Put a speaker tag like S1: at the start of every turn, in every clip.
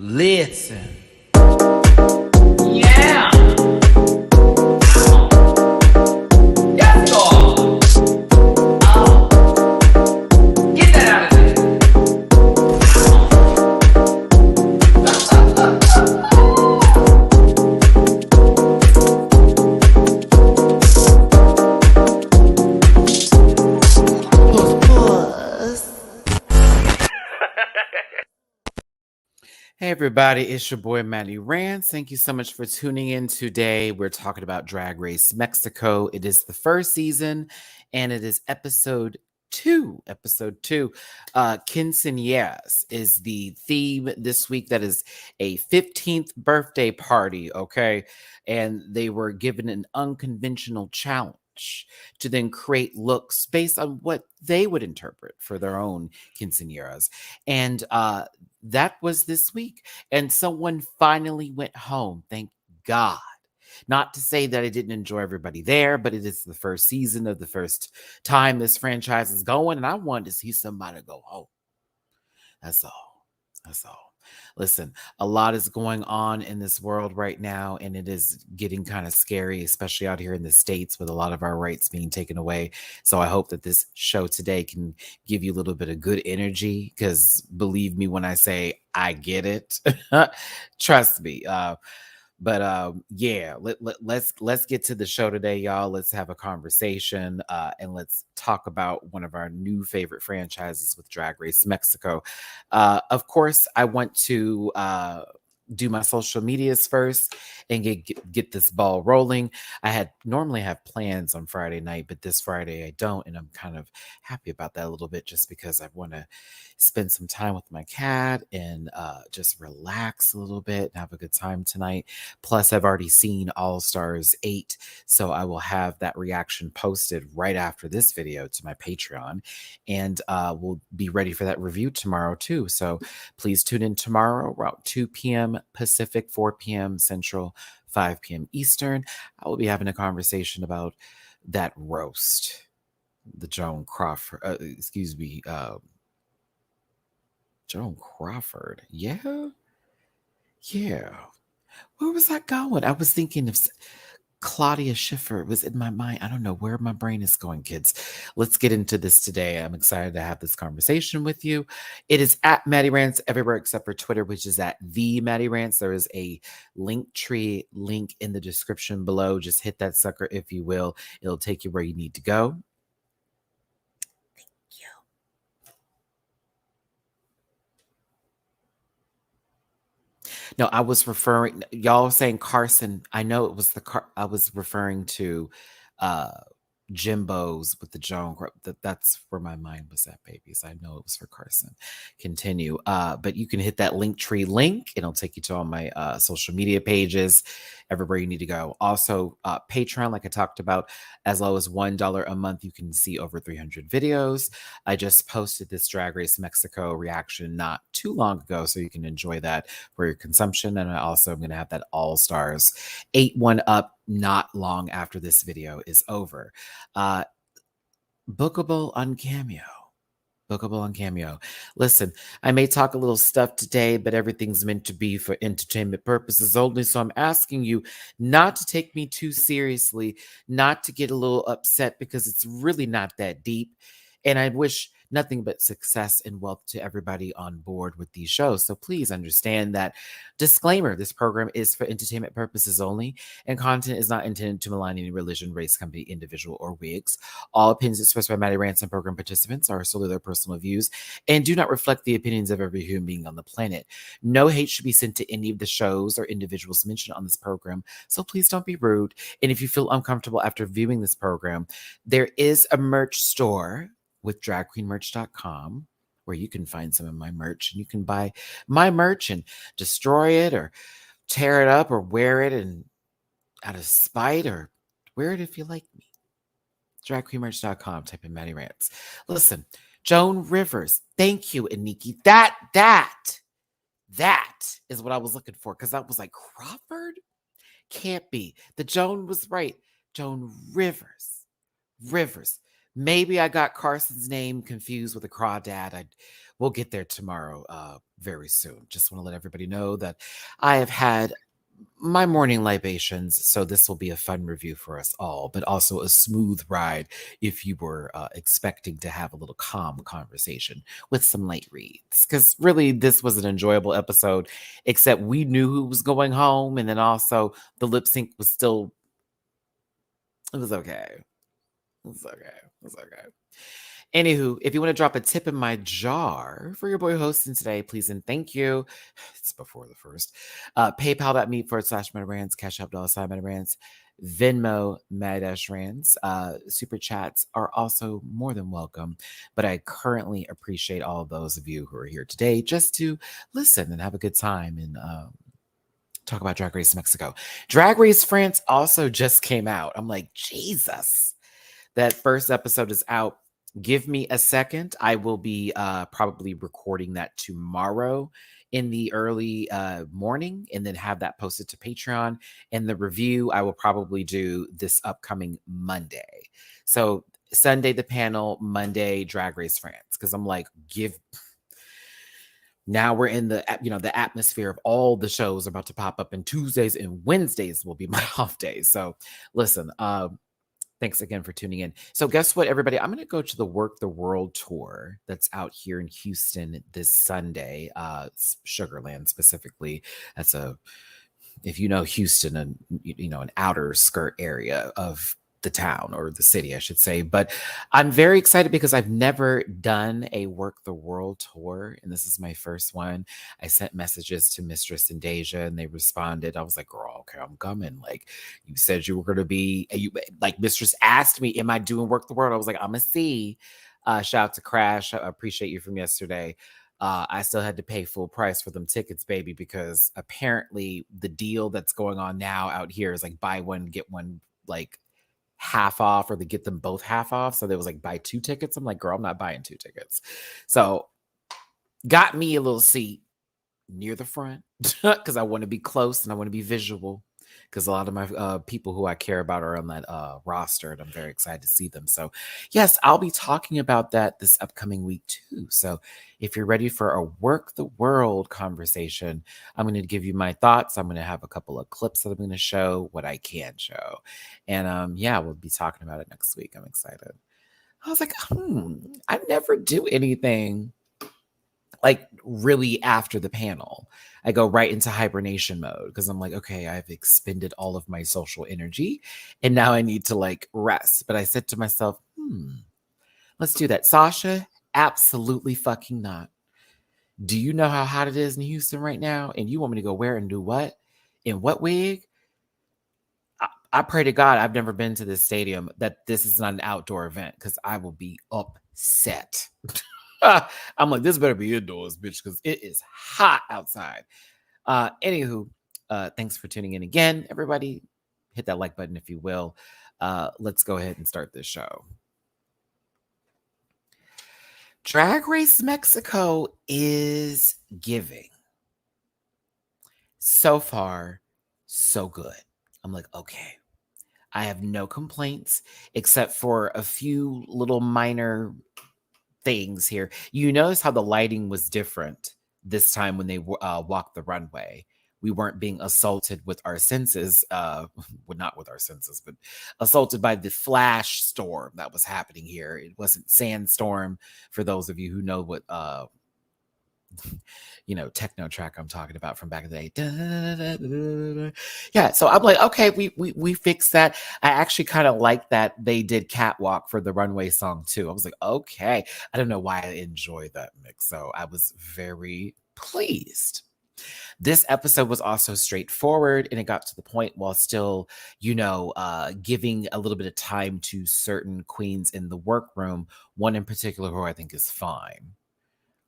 S1: Listen. Yeah. Yes, God. Get that out of there. Hey everybody, it's your boy Matty Rants. Thank you so much for tuning in today. We're talking about Drag Race Mexico. It is the first season and it is episode 2. Quinceañaras is the theme this week. That is a 15th birthday party, okay? And they were given an unconventional challenge to then create looks based on what they would interpret for their own quinceañeras. And that was this week. And someone finally went home. Thank God. Not to say that I didn't enjoy everybody there, but it is the first season of the first time this franchise is going. And I wanted to see somebody go home. That's all. That's all. Listen, a lot is going on in this world right now, and it is getting kind of scary, especially out here in the States with a lot of our rights being taken away. So I hope that this show today can give you a little bit of good energy, because believe me when I say I get it. Trust me. Yeah, let's get to the show today, y'all. Let's have a conversation and let's talk about one of our new favorite franchises with Drag Race Mexico. Of course, I want to do my social medias first and get this ball rolling. I normally have plans on Friday night, but this Friday I don't, and I'm kind of happy about that a little bit, just because I want to spend some time with my cat and just relax a little bit and have a good time tonight. Plus, I've already seen All Stars 8, so I will have that reaction posted right after this video to my Patreon, and we'll be ready for that review tomorrow too. So please tune in tomorrow around 2 p.m. Pacific, 4 p.m. Central, 5 p.m. Eastern. I will be having a conversation about that roast, the Joan Crawford, Joan Crawford. Yeah. Where was I going? I was thinking of Claudia Schiffer. Was in my mind. I don't know where my brain is going, kids. Let's get into this today. I'm excited to have this conversation with you. It is at Matty Rants everywhere except for Twitter, which is at the Matty Rants. There is a Linktree link in the description below. Just hit that sucker if you will. It'll take you where you need to go. No, I was referring, y'all saying Carson. I know it was I was referring to Jimbo's with the Joan. That's where my mind was at, babies. I know it was for Carson. Continue. But you can hit that Linktree link. It'll take you to all my social media pages, everywhere you need to go. Also, Patreon, like I talked about, as low as $1 a month, you can see over 300 videos. I just posted this Drag Race Mexico reaction not too long ago, so you can enjoy that for your consumption. And I also am going to have that All Stars 8 one up not long after this video is over. Bookable on Cameo. Listen, I may talk a little stuff today, but everything's meant to be for entertainment purposes only. So I'm asking you not to take me too seriously, not to get a little upset, because it's really not that deep. And I wish nothing but success and wealth to everybody on board with these shows. So please understand that. Disclaimer: this program is for entertainment purposes only, and content is not intended to malign any religion, race, company, individual, or wigs. All opinions expressed by Matty Rants and program participants are solely their personal views and do not reflect the opinions of every human being on the planet. No hate should be sent to any of the shows or individuals mentioned on this program, so please don't be rude. And if you feel uncomfortable after viewing this program, there is a merch store with dragqueenmerch.com, where you can find some of my merch, and you can buy my merch and destroy it or tear it up or wear it and out of spite, or wear it if you like me. Dragqueenmerch.com, type in Matty Rants. Listen, Joan Rivers. Thank you, Aniki. That is what I was looking for, because I was like, Crawford? Can't be. The Joan was right. Joan Rivers. Maybe I got Carson's name confused with a crawdad. We'll get there tomorrow, very soon. Just want to let everybody know that I have had my morning libations, so this will be a fun review for us all, but also a smooth ride if you were expecting to have a little calm conversation with some light reads. Because really, this was an enjoyable episode, except we knew who was going home, and then also the lip sync was still, it was okay. It was okay. It was okay. Anywho, if you want to drop a tip in my jar for your boy hosting today, please and thank you. It's before the first. PayPal.me/MattyRants, Cash App $MattyRants, Venmo MattyRants. Super chats are also more than welcome. But I currently appreciate all of those of you who are here today just to listen and have a good time and talk about Drag Race Mexico. Drag Race France also just came out. I'm like, Jesus. That first episode is out. Give me a second. I will be probably recording that tomorrow in the early morning and then have that posted to Patreon. And the review I will probably do this upcoming Monday. So Sunday, the panel, Monday, Drag Race France. Because I'm like, now we're in the the atmosphere of all the shows about to pop up, and Tuesdays and Wednesdays will be my off days. So listen, thanks again for tuning in. So guess what, everybody? I'm going to go to the Work the World tour that's out here in Houston this Sunday, Sugarland specifically. If you know Houston, and an outer skirt area of the town, or the city, I should say. But I'm very excited because I've never done a Work the World tour, and this is my first one. I sent messages to Mistress and Deja, and they responded. I was like, girl, okay, I'm coming. Like, you said you were going to be, like, Mistress asked me, am I doing Work the World? I was like, I'm going to see. Shout out to Crash. I appreciate you from yesterday. I still had to pay full price for them tickets, baby, because apparently the deal that's going on now out here is like buy one, get one, like half off, or they get them both half off. So there was like buy 2 tickets. I'm like, girl, I'm not buying 2 tickets. So got me a little seat near the front because I want to be close and I want to be visual, because a lot of my people who I care about are on that roster, and I'm very excited to see them. So yes, I'll be talking about that this upcoming week too. So if you're ready for a Work the World conversation, I'm going to give you my thoughts. I'm going to have a couple of clips that I'm going to show, what I can show. And yeah, we'll be talking about it next week. I'm excited. I was like, I never do anything like really after the panel. I go right into hibernation mode because I'm like, okay, I've expended all of my social energy and now I need to like rest. But I said to myself, let's do that. Sasha, absolutely fucking not. Do you know how hot it is in Houston right now? And you want me to go where and do what? In what wig? I pray to God I've never been to this stadium, that this is not an outdoor event, because I will be upset. I'm like, this better be indoors, bitch, because it is hot outside. Anywho, thanks for tuning in again, everybody. Hit that like button if you will. Let's go ahead and start this show. Drag Race Mexico is giving. So far, so good. I'm like, okay. I have no complaints except for a few little minor things here. You notice how the lighting was different this time when they walked the runway. We weren't being assaulted with our senses, well, not with our senses, but assaulted by the flash storm that was happening here. It wasn't sandstorm, for those of you who know what techno track I'm talking about from back in the day. Yeah, so I'm like, okay, we fixed that. I actually kind of like that they did Catwalk for the runway song too. I was like, okay. I don't know why I enjoy that mix, so I was very pleased. This episode was also straightforward, and it got to the point while still, giving a little bit of time to certain queens in the workroom. One in particular who I think is fine.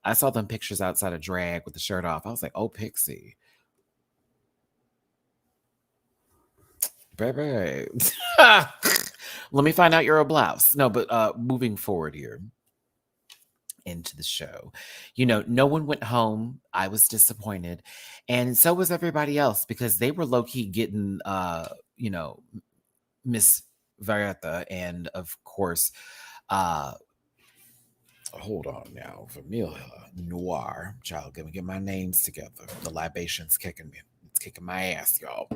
S1: I saw them pictures outside of drag with the shirt off. I was like, oh, Pixie. Baby. Let me find out you're a blouse. No, but moving forward here into the show, no one went home. I was disappointed. And so was everybody else, because they were low-key getting, Miss Varieta and, of course, Uh, hold on now. Vermilion Noir. Child, let me get my names together. The libation's kicking me. It's kicking my ass, y'all.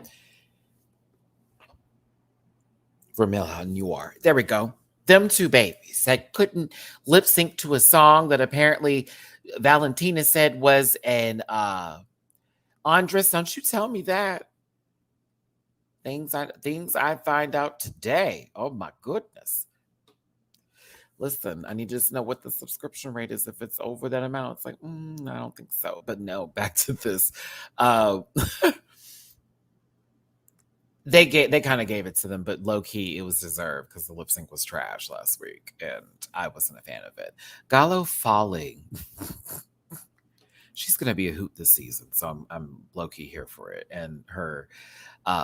S1: Vermilion Noir. There we go. Them two babies that couldn't lip sync to a song that apparently Valentina said was an Andres, don't you tell me that. Things I find out today. Oh my goodness. Listen, I need to just know what the subscription rate is. If it's over that amount, it's like, I don't think so. But no, back to this. Uh, they kind of gave it to them, but low key it was deserved because the lip sync was trash last week, and I wasn't a fan of it. Gallo falling. She's gonna be a hoot this season, so I'm low key here for it. And her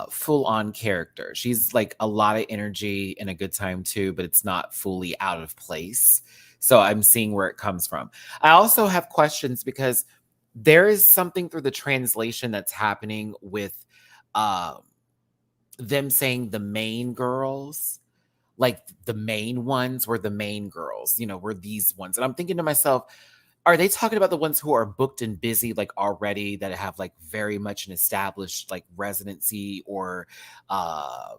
S1: full on character. She's like a lot of energy and a good time too, but it's not fully out of place. So I'm seeing where it comes from. I also have questions because there is something through the translation that's happening with um them saying the main girls, like the main ones were the main girls, were these ones. And I'm thinking to myself, are they talking about the ones who are booked and busy, like already that have like very much an established like residency or uh,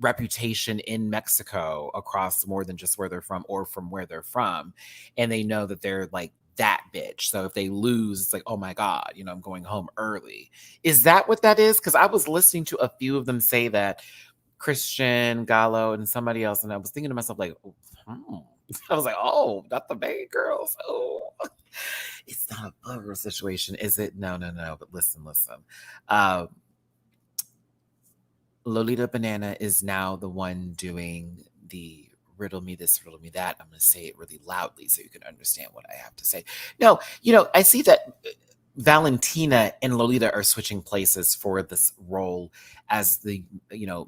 S1: reputation in Mexico across more than just where they're from or from where they're from? And they know that they're like that bitch. So if they lose, it's like, oh my God, I'm going home early. Is that what that is? Because I was listening to a few of them say that, Christian, Gallo, and somebody else. And I was thinking to myself, like, I was like, oh, not the main girls. Oh, it's not a bugger situation, is it? No, no, no. But listen. Um, Lolita Banana is now the one doing the riddle me this, riddle me that. I'm going to say it really loudly so you can understand what I have to say. No, I see that Valentina and Lolita are switching places for this role as the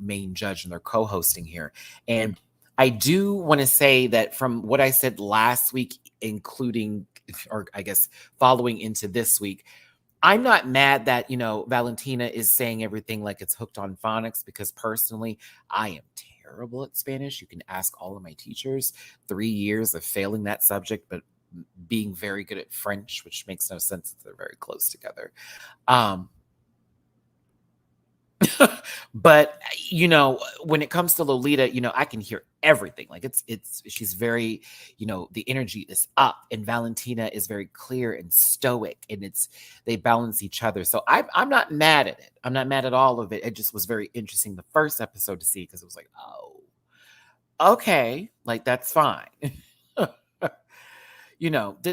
S1: main judge, and they're co-hosting here. And I do want to say that from what I said last week, including, or I guess following into this week, I'm not mad that, Valentina is saying everything like it's hooked on phonics, because personally, I am terrible at Spanish. You can ask all of my teachers, 3 years of failing that subject, but being very good at French, which makes no sense if they're very close together. Um, but when it comes to Lolita, I can hear everything. Like she's very, the energy is up, and Valentina is very clear and stoic, and they balance each other. So I'm not mad at it. I'm not mad at all of it. It just was very interesting the first episode to see, because it was like, oh, okay, like that's fine.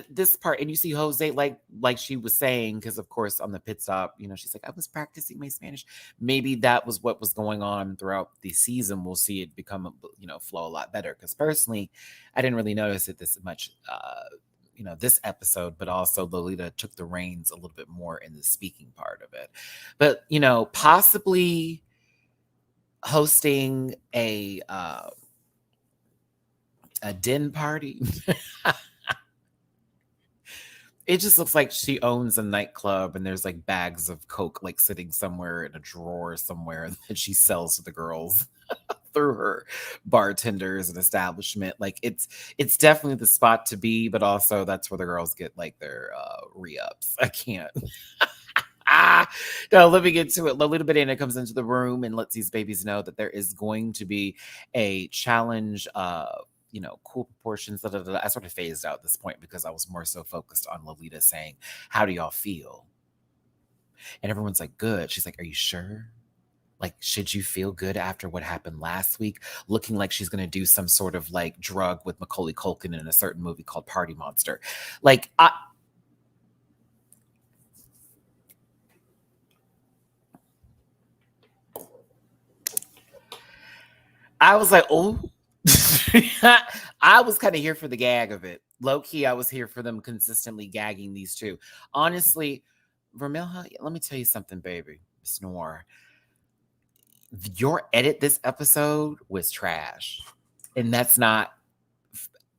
S1: This part, and you see Jose, like she was saying, because of course on the pit stop, she's like, I was practicing my Spanish. Maybe that was what was going on throughout the season. We'll see it become flow a lot better, because personally I didn't really notice it this much this episode, but also Lolita took the reins a little bit more in the speaking part of it. But possibly hosting a den party. It just looks like she owns a nightclub, and there's like bags of coke like sitting somewhere in a drawer somewhere that she sells to the girls through her bartenders and establishment. Like it's definitely the spot to be, but also that's where the girls get like their re-ups. I can't. No, let me get to it. Lolita Banana comes into the room and lets these babies know that there is going to be a challenge. Cool proportions. Da, da, da. I sort of phased out at this point because I was more so focused on Lolita saying, how do y'all feel? And everyone's like, good. She's like, are you sure? Like, should you feel good after what happened last week? Looking like she's going to do some sort of like drug with Macaulay Culkin in a certain movie called Party Monster. Like, I was like, oh. I was kind of here for the gag of it. Low key, I was here for them consistently gagging these two. Honestly, Vermilha, let me tell you something, baby. Miss Noir. Your edit this episode was trash. And that's not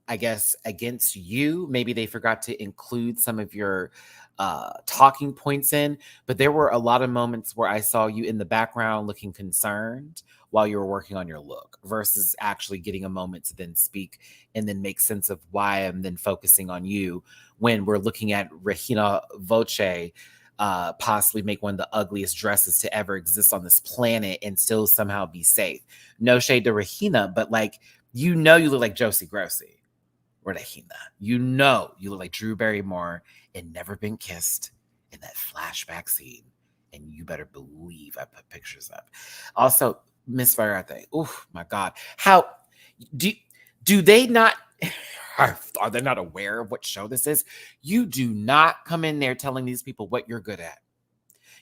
S1: I guess, against you. Maybe they forgot to include some of your talking points in, but there were a lot of moments where I saw you in the background looking concerned while you were working on your look versus actually getting a moment to then speak and then make sense of why I'm then focusing on you when we're looking at Regina Voce possibly make one of the ugliest dresses to ever exist on this planet and still somehow be safe. No shade to Regina, but like, you look like Josie Grossi. Regina. You look like Drew Barrymore and Never Been Kissed in that flashback scene. And you better believe I put pictures up. Also, Miss Variate. Oh my God. How do they not are they not aware of what show this is? You do not come in there telling these people what you're good at.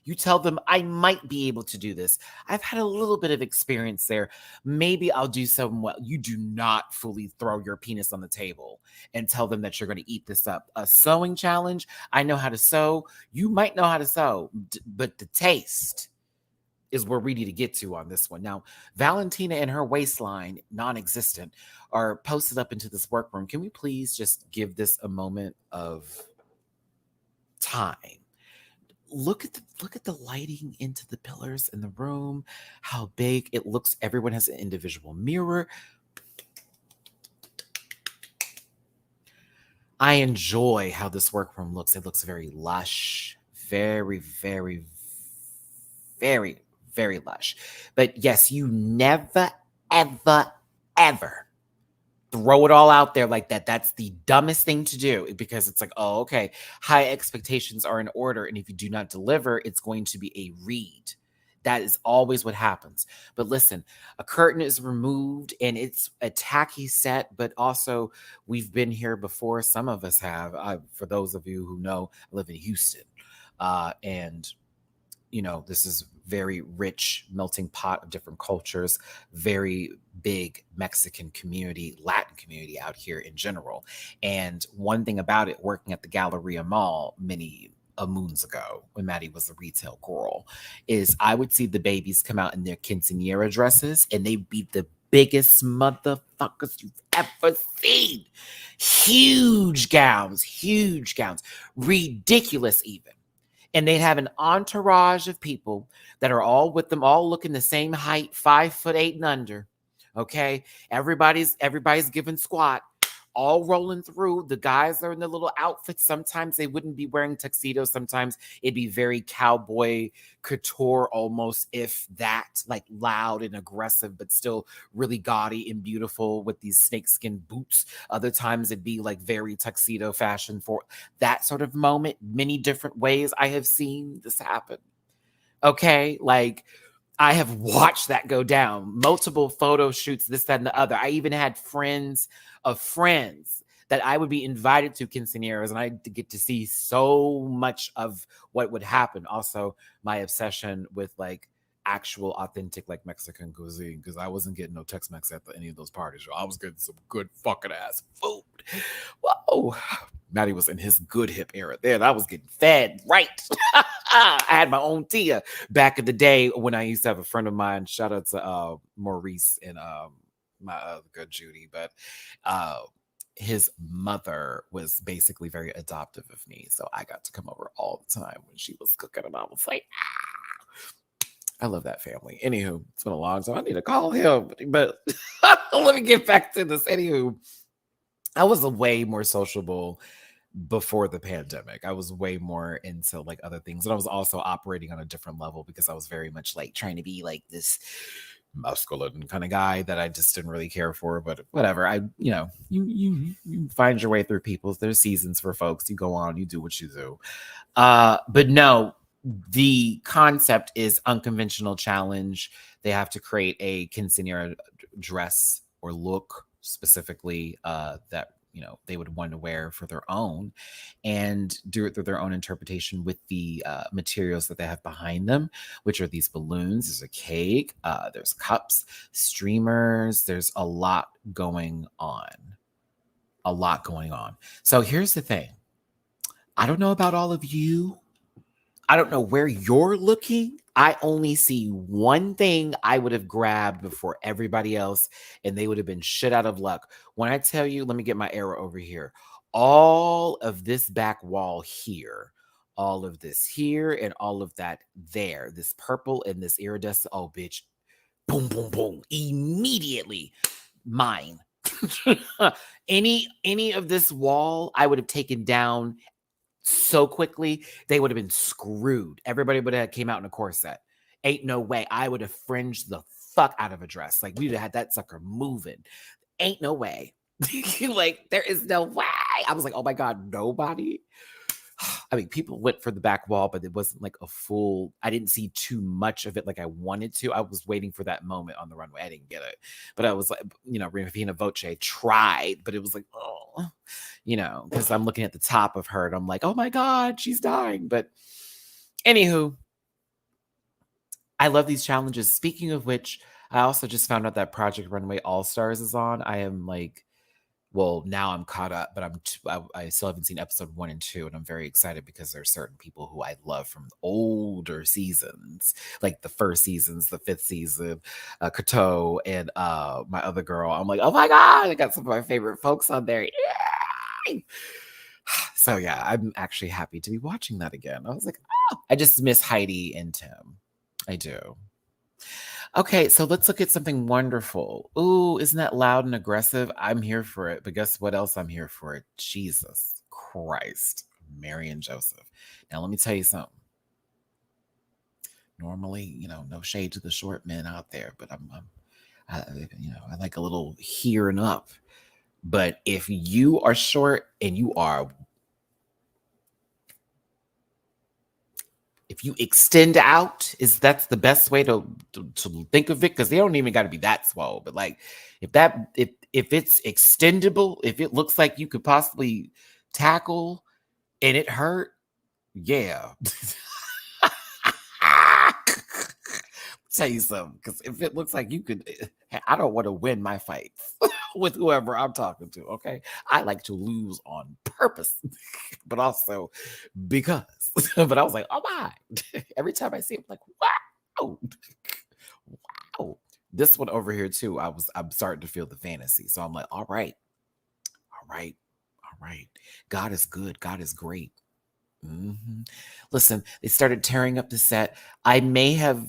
S1: You tell them, I might be able to do this. I've had a little bit of experience there. Maybe I'll do something well. You do not fully throw your penis on the table and tell them that you're going to eat this up. A sewing challenge, I know how to sew. You might know how to sew, but the taste is where we need to get to on this one. Now, Valentina and her waistline, non-existent, are posted up into this workroom. Can we please just give this a moment of time? Look at the lighting into the pillars in the room, how big it looks. Everyone has an individual mirror. I enjoy how this workroom looks. It looks very lush, very, very, very, very lush. But yes, you never, ever, ever throw it all out there like that. That's the dumbest thing to do because it's like, oh, okay, high expectations are in order. And if you do not deliver, it's going to be a read. That is always what happens. But listen, a curtain is removed and it's a tacky set, but also we've been here before. Some of us have. For those of you who know, I live in Houston. And this is very rich melting pot of different cultures, very big Mexican community, Latin community out here in general. And one thing about it, working at the Galleria Mall many moons ago when Matty was a retail girl, is I would see the babies come out in their quinceañera dresses and they'd be the biggest motherfuckers you've ever seen. Huge gowns, ridiculous even. And they'd have an entourage of people that are all with them, all looking the same height, 5'8" and under. Okay. Everybody's giving squat, all rolling through. The guys are in the little outfits. Sometimes they wouldn't be wearing tuxedos. Sometimes it'd be very cowboy couture almost, if that, like loud and aggressive, but still really gaudy and beautiful with these snakeskin boots. Other times it'd be like very tuxedo fashion for that sort of moment. Many different ways I have seen this happen. Okay. Like, I have watched that go down. Multiple photo shoots, this, that, and the other. I even had friends of friends that I would be invited to quinceañeras, and I get to see so much of what would happen. Also, my obsession with like actual authentic like Mexican cuisine, because I wasn't getting no Tex-Mex at any of those parties. I was getting some good fucking ass food. Whoa. Matty was in his good hip era there. I was getting fed right. I had my own Tia back in the day when I used to have a friend of mine. Shout out to Maurice and my other good Judy. But his mother was basically very adoptive of me. So I got to come over all the time when she was cooking. And I was like, I love that family. Anywho, it's been a long time. I need to call him. But let me get back to this. Anywho, I was way more sociable before the pandemic. I was way more into like other things. And I was also operating on a different level because I was very much like trying to be like this masculine kind of guy that I just didn't really care for. But whatever. You find your way through people. There's seasons for folks. You go on, you do what you do. But no, the concept is unconventional challenge. They have to create a quinceañera dress or look specifically that they would want to wear for their own, and do it through their own interpretation with the materials that they have behind them, which are these balloons. There's a cake, there's cups, streamers. There's a lot going on. So here's the thing. I don't know about all of you. I don't know where you're looking. I only see one thing I would have grabbed before everybody else, and they would have been shit out of luck. When I tell you, let me get my arrow over here. All of this back wall here, all of this here, and all of that there. This purple and this iridescent. Oh, bitch. Boom, boom, boom. Immediately mine. Any of this wall, I would have taken down so quickly, they would have been screwed. Everybody would have came out in a corset. Ain't no way. I would have fringed the fuck out of a dress. Like, we'd have had that sucker moving. Ain't no way. Like, there is no way. I was like, oh my God, nobody. I mean, people went for the back wall, but it wasn't like a full, I didn't see too much of it like I wanted to. I was waiting for that moment on the runway. I didn't get it. But I was like, Rafina Voce tried, but it was like, oh, because I'm looking at the top of her and I'm like, oh my God, she's dying. But anywho, I love these challenges. Speaking of which, I also just found out that Project Runway All Stars is on. I am like, well, now I'm caught up, but I still haven't seen episode 1 and 2, and I'm very excited because there are certain people who I love from older seasons, like the first seasons, the 5th season, Kato and my other girl. I'm like, oh my God, I got some of my favorite folks on there. Yay! So yeah, I'm actually happy to be watching that again. I was like, oh, I just miss Heidi and Tim. I do. Okay, so let's look at something wonderful. Ooh, isn't that loud and aggressive? I'm here for it. But guess what else I'm here for? Jesus Christ, Mary and Joseph. Now, let me tell you something. Normally, no shade to the short men out there, but I like a little here and up. But if you are short and if you extend out, that's the best way to think of it, because they don't even got to be that swole. But like, if it's extendable, if it looks like you could possibly tackle and it hurt, yeah. Tell you something, because if it looks like you could, I don't want to win my fights with whoever I'm talking to. Okay, I like to lose on purpose, but also because. But I was like, oh my! Every time I see it, I'm like, wow, wow. This one over here too. I'm starting to feel the fantasy, so I'm like, all right, all right, all right. God is good. God is great. Listen, they started tearing up the set. I may have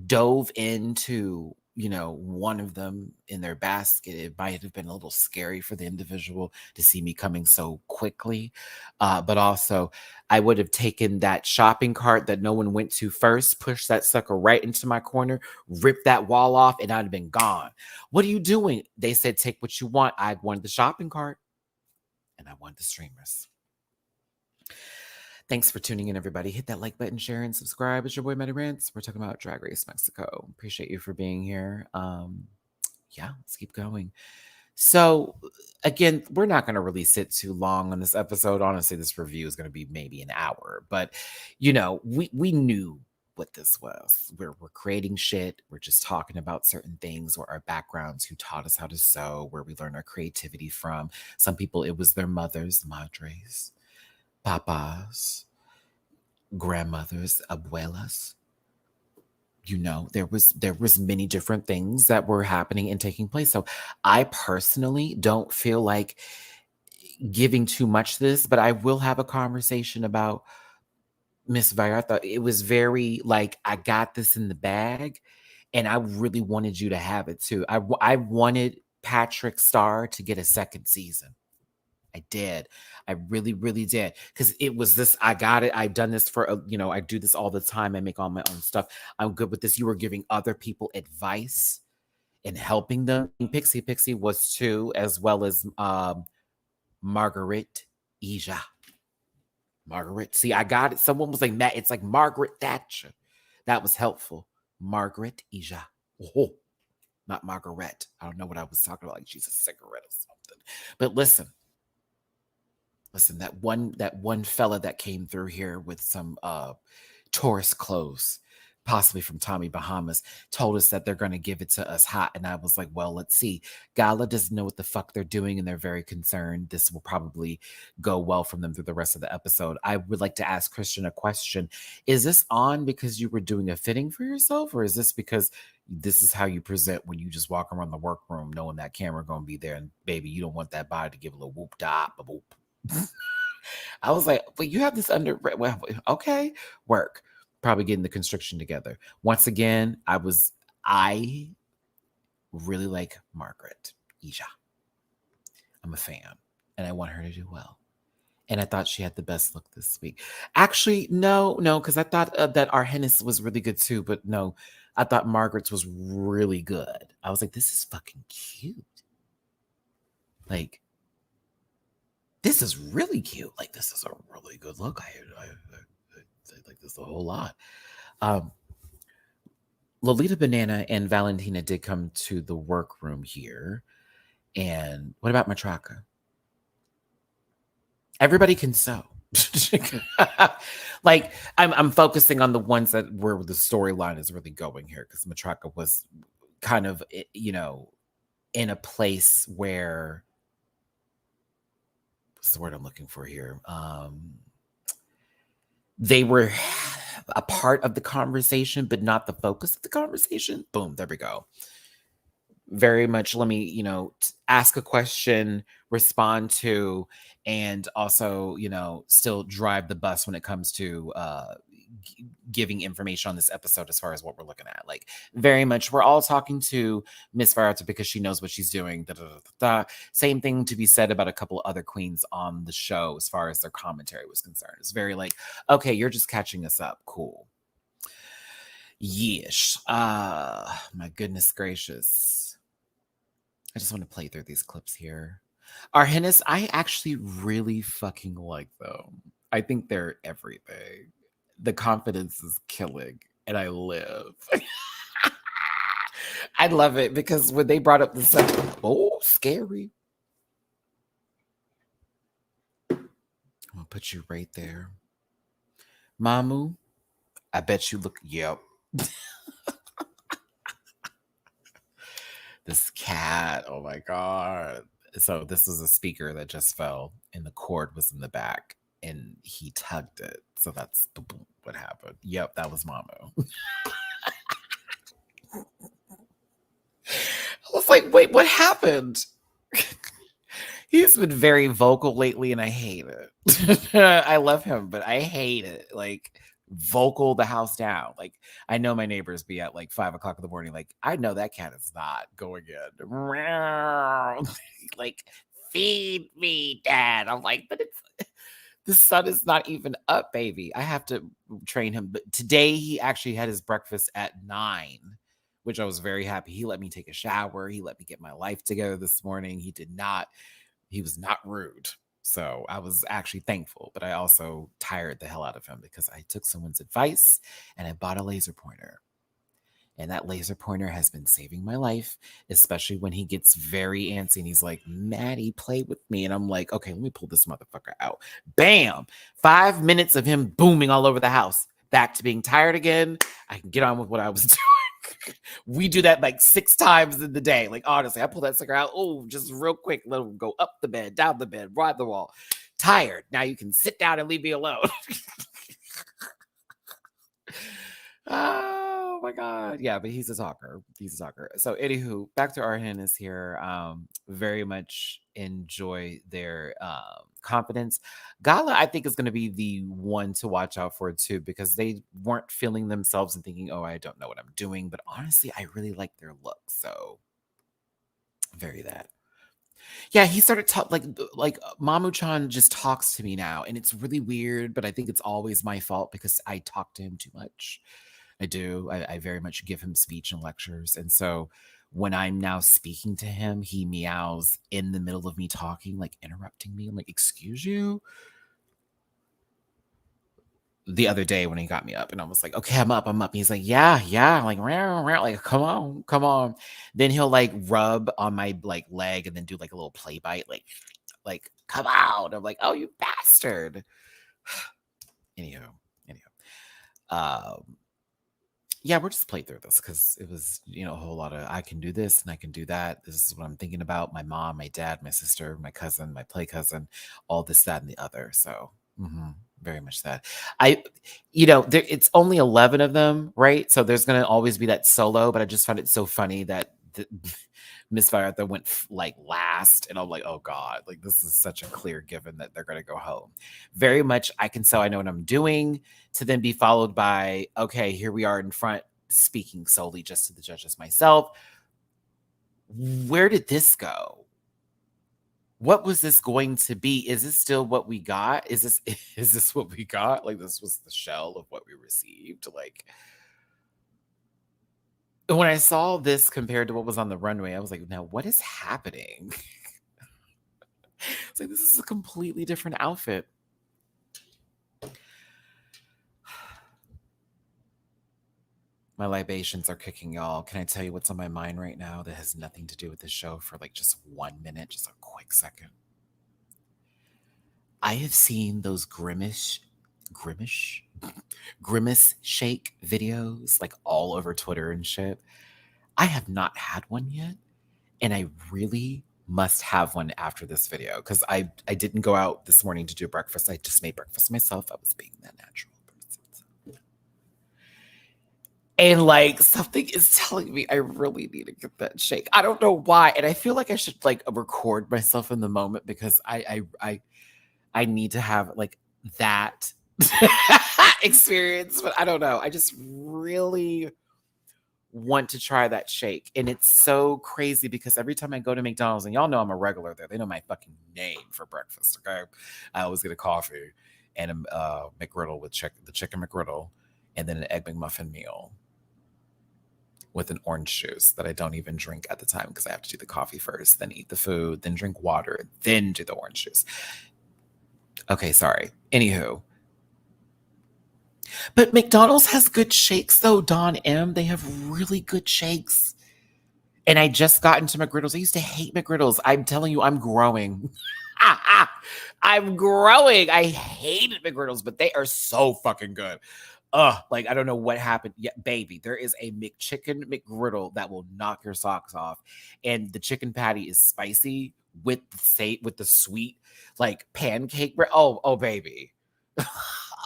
S1: dove into one of them in their basket. It might have been a little scary for the individual to see me coming so quickly, but also I would have taken that shopping cart that no one went to first, pushed that sucker right into my corner, ripped that wall off, and I'd have been gone. What are you doing? They said take what you want. I wanted the shopping cart and I wanted the streamers. Thanks for tuning in, everybody. Hit that like button, share, and subscribe. It's your boy, Matty Rants. We're talking about Drag Race Mexico. Appreciate you for being here. Yeah, let's keep going. So, again, we're not going to really sit too long on this episode. Honestly, this review is going to be maybe an hour. But, we knew what this was. We're creating shit. We're just talking about certain things, or our backgrounds, who taught us how to sew, where we learn our creativity from. Some people, it was their mothers, madres, papas, grandmothers, abuelas. There was many different things that were happening and taking place. So I personally don't feel like giving too much to this, but I will have a conversation about Miss Vallarta. It was very like, I got this in the bag, and I really wanted you to have it too. I wanted Patrick Starr to get a second season. I did. I really, really did. Because it was this, I got it. I've done this for, I do this all the time. I make all my own stuff. I'm good with this. You were giving other people advice and helping them. Pixie was too, as well as Margaret Ija. Margaret. See, I got it. Someone was like, Matt, it's like Margaret Thatcher. That was helpful. Margaret Ija. Oh, not Margaret. I don't know what I was talking about. Like she's a cigarette or something. But listen, that one fella that came through here with some Taurus clothes possibly from Tommy Bahamas, told us that they're going to give it to us hot. And I was like, well, let's see. Gala doesn't know what the fuck they're doing, and they're very concerned. This will probably go well from them through the rest of the episode. I would like to ask Christian a question. Is this on because you were doing a fitting for yourself, or is this because this is how you present when you just walk around the workroom knowing that camera going to be there, and baby, you don't want that body to give a little whoop da whoop. I was like, but you have this under, well, okay, work. Probably getting the constriction together. Once again, I really like Margaret Ija. I'm a fan, and I want her to do well. And I thought she had the best look this week. Actually, no, because I thought that Arhennis was really good too, but no, I thought Margaret's was really good. I was like, this is fucking cute. Like, this is really cute. Like, this is a really good look. I like this a whole lot. Lolita Banana and Valentina did come to the workroom here. And what about Matraka? Everybody can sew. Like, I'm focusing on the ones that where the storyline is really going here, because Matraka was kind of, in a place where, what's the word I'm looking for here? They were a part of the conversation, but not the focus of the conversation. Boom, there we go. Very much, let me, ask a question, respond to, and also, still drive the bus when it comes to giving information on this episode as far as what we're looking at. Like, very much, we're all talking to Miss Farata because she knows what she's doing. Da, da, da, da, da. Same thing to be said about a couple other queens on the show as far as their commentary was concerned. It's very like, okay, you're just catching us up. Cool. Yeesh. My goodness gracious. I just want to play through these clips here. Arhennis, I actually really fucking like them. I think they're everything. The confidence is killing, and I live. I love it because when they brought up the stuff, oh, scary. I'm gonna put you right there. Mamu, I bet you look, yep. This cat, oh my God. So this was a speaker that just fell and the cord was in the back and he tugged it. So that's what happened. Yep, that was Mamu. I was like, wait, what happened? He's been very vocal lately and I hate it. I love him, but I hate it. Like, vocal the house down. Like, I know my neighbors be at like 5 o'clock in the morning. Like, I know that cat is not going in. Like, feed me, Dad. I'm like, but the sun is not even up, baby. I have to train him. But today he actually had his breakfast at 9, which I was very happy. He let me take a shower. He let me get my life together this morning. He was not rude. So I was actually thankful, but I also tired the hell out of him because I took someone's advice and I bought a laser pointer. And that laser pointer has been saving my life, especially when he gets very antsy and he's like, Matty, play with me. And I'm like, okay, let me pull this motherfucker out. Bam! 5 minutes of him booming all over the house. Back to being tired again. I can get on with what I was doing. We do that like 6 times in the day. Like, honestly, I pull that sucker out. Oh, just real quick. Let him go up the bed, down the bed, ride the wall. Tired. Now you can sit down and leave me alone. Oh my God. Yeah, but he's a talker. So anywho, back to Arhennis here. Very much enjoy their confidence. Gala, I think, is going to be the one to watch out for too, because they weren't feeling themselves and thinking, oh, I don't know what I'm doing. But honestly, I really like their look. So very that. Yeah, he started like Mamu-chan just talks to me now, and it's really weird, but I think it's always my fault because I talk to him too much. I do. I very much give him speech and lectures. And so when I'm now speaking to him, he meows in the middle of me talking, like interrupting me. I'm like, excuse you? The other day when he got me up and I was like, okay, I'm up. He's like, yeah. I'm like, rah, rah, like, come on. Then he'll like rub on my like leg and then do like a little play bite, like, come out. I'm like, oh, you bastard. Anyhow. Yeah, we're just played through this because it was, a whole lot of I can do this and I can do that. This is what I'm thinking about. My mom, my dad, my sister, my cousin, my play cousin, all this, that, and the other. So, very much that. I, it's only 11 of them, right? So there's going to always be that solo, but I just found it so funny that Miss Violetha went like last, and I'm like, oh God, like this is such a clear given that they're going to go home. Very much, I can tell I know what I'm doing, to then be followed by, okay, here we are in front, speaking solely just to the judges myself. Where did this go? What was this going to be? Is this still what we got? Is this is this what we got? Like this was the shell of what we received? Like when I saw this compared to what was on the runway, I was like, now what is happening? It's like this is a completely different outfit. My libations are kicking, y'all. Can I tell you what's on my mind right now that has nothing to do with this show for like just 1 minute, just a quick second? I have seen those grimace shake videos like all over Twitter and shit. I have not had one yet, and I really must have one after this video because I didn't go out this morning to do breakfast. I just made breakfast myself. I was being that natural person. And like something is telling me I really need to get that shake. I don't know why, and I feel like I should like record myself in the moment because I need to have like that experience, but I don't know. I just really want to try that shake. And it's so crazy because every time I go to McDonald's, and y'all know I'm a regular there, they know my fucking name for breakfast. Okay. I always get a coffee and a McGriddle with the chicken McGriddle, and then an Egg McMuffin meal with an orange juice that I don't even drink at the time because I have to do the coffee first, then eat the food, then drink water, then do the orange juice. Okay, sorry. Anywho. But McDonald's has good shakes though, Don M. They have really good shakes. And I just got into McGriddles. I used to hate McGriddles. I'm telling you, I'm growing. I'm growing. I hated McGriddles, but they are so fucking good. Like I don't know what happened. Yeah, baby, there is a McChicken McGriddle that will knock your socks off, and the chicken patty is spicy with the sweet like pancake. Oh, baby,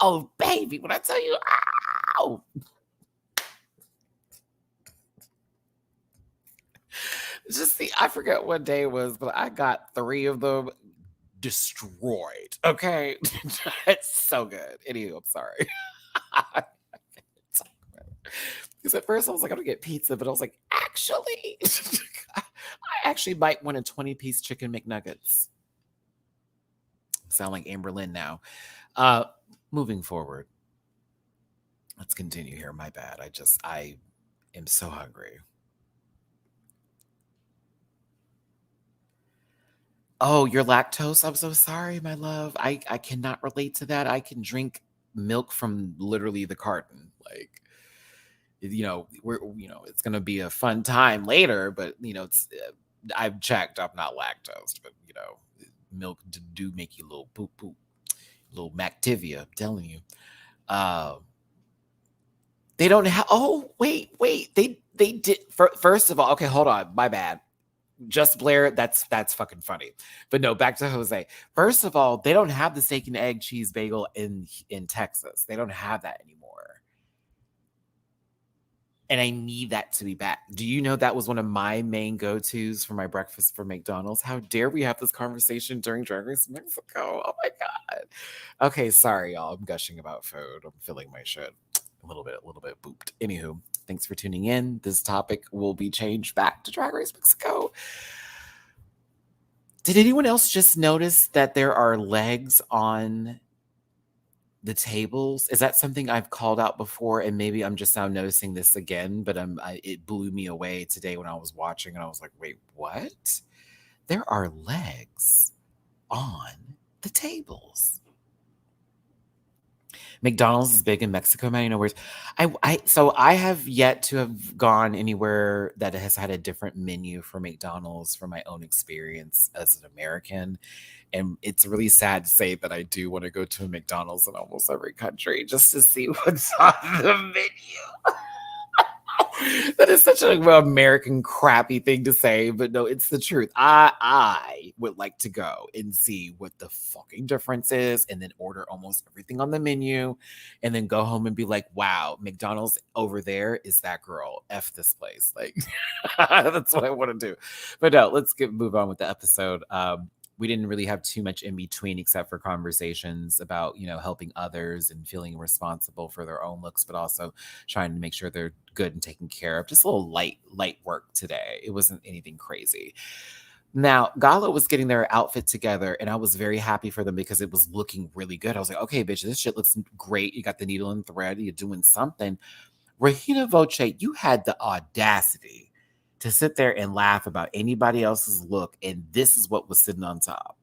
S1: oh baby, when I tell you, ow. Just I forget what day it was, but I got 3 of them destroyed. Okay, it's so good. Anyway, I'm sorry. Because at first I was like, I'm gonna get pizza, but I was like, actually, I actually might want a 20-piece chicken McNuggets. Sound like Amberlynn now. Moving forward. Let's continue here. My bad. I am so hungry. Oh, you're lactose? I'm so sorry, my love. I cannot relate to that. I can drink milk from literally the carton. Like, it's gonna be a fun time later, but it's I've checked. I'm not lactose, but milk do make you a little poop poop, little Mactivia. I'm telling you. They don't have. Oh, wait. They did. First of all, okay, hold on. My bad. Just Blair, that's fucking funny. But no, back to Jose. First of all, they don't have the steak and egg cheese bagel in Texas. They don't have that anymore. And I need that to be back. Do you know that was one of my main go-tos for my breakfast for McDonald's? How dare we have this conversation during Drag Race Mexico? Oh my God. Okay, sorry, y'all. I'm gushing about food. I'm feeling my shit. A little bit booped. Anywho, thanks for tuning in. This topic will be changed back to Drag Race Mexico. Did anyone else just notice that there are legs on the tables? Is that something I've called out before? And maybe I'm just now noticing this again, but it blew me away today when I was watching and I was like, wait, what? There are legs on the tables. McDonald's is big in Mexico, man. Where's so I have yet to have gone anywhere that has had a different menu for McDonald's for my own experience as an American. And it's really sad to say that I do want to go to a McDonald's in almost every country just to see what's on the menu. That is such an American crappy thing to say, but no, it's the truth. I would like to go and see what the fucking difference is, and then order almost everything on the menu, and then go home and be like, "Wow, McDonald's over there is that girl. F this place." Like, that's what I want to do. But no, let's move on with the episode. We didn't really have too much in between except for conversations about, helping others and feeling responsible for their own looks, but also trying to make sure they're good and taken care of. Just a little light work today. It wasn't anything crazy. Now, Gala was getting their outfit together, and I was very happy for them because it was looking really good. I was like, okay, bitch, this shit looks great. You got the needle and thread. You're doing something. Regina Voce, you had the audacity to sit there and laugh about anybody else's look, and this is what was sitting on top.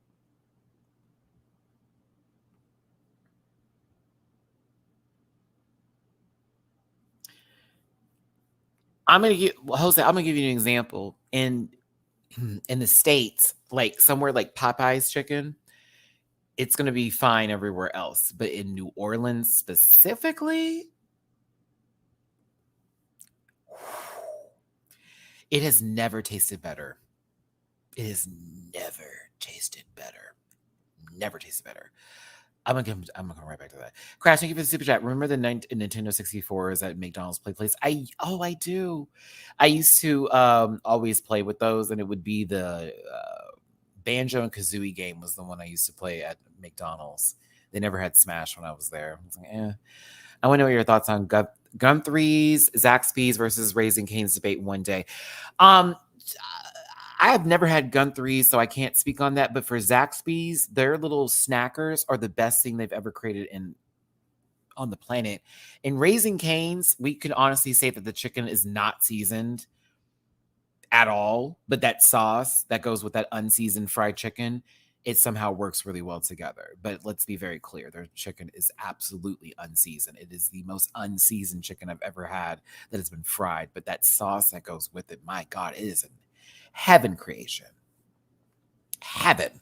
S1: Jose, I'm gonna give you an example. In the States, like somewhere like Popeye's chicken, it's gonna be fine everywhere else. But in New Orleans specifically, it has never tasted better. It has never tasted better. Never tasted better. I'm gonna come right back to that. Crash, thank you for the super chat. Remember the Nintendo 64s at McDonald's play place? I do. I used to always play with those, and it would be the Banjo and Kazooie game was the one I used to play at McDonald's. They never had Smash when I was there. I was like, eh. I want to know your thoughts on Gumthree's, Zaxby's versus Raising Cane's debate one day. Um, I have never had Gumthree's, so I can't speak on that. But for Zaxby's, their little snackers are the best thing they've ever created on the planet. In Raising Cane's, we can honestly say that the chicken is not seasoned at all, but that sauce that goes with that unseasoned fried chicken, it somehow works really well together. But let's be very clear, their chicken is absolutely unseasoned. It is the most unseasoned chicken I've ever had that has been fried. But that sauce that goes with it, my God, it is an heaven creation. Heaven.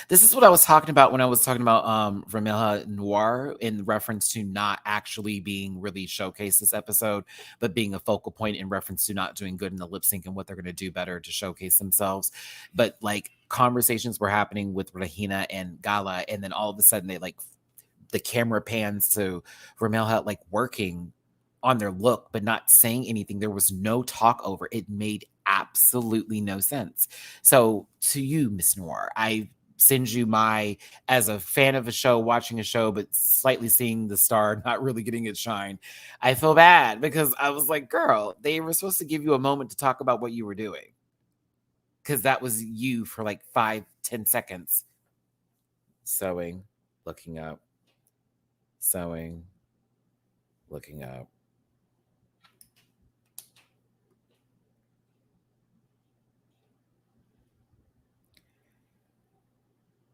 S1: This is what I was talking about when I was talking about Vermeja Noir in reference to not actually being really showcased this episode, but being a focal point in reference to not doing good in the lip sync and what they're going to do better to showcase themselves. But like conversations were happening with Regina and Gala, and then all of a sudden the camera pans to Vermeja like working on their look, but not saying anything. There was no talk over. It made absolutely no sense. So to you, Miss Noir, I send you as a fan of a show, watching a show, but slightly seeing the star, not really getting its shine. I feel bad because I was like, girl, they were supposed to give you a moment to talk about what you were doing. Because that was you for like 5-10 seconds. Sewing, looking up, sewing, looking up.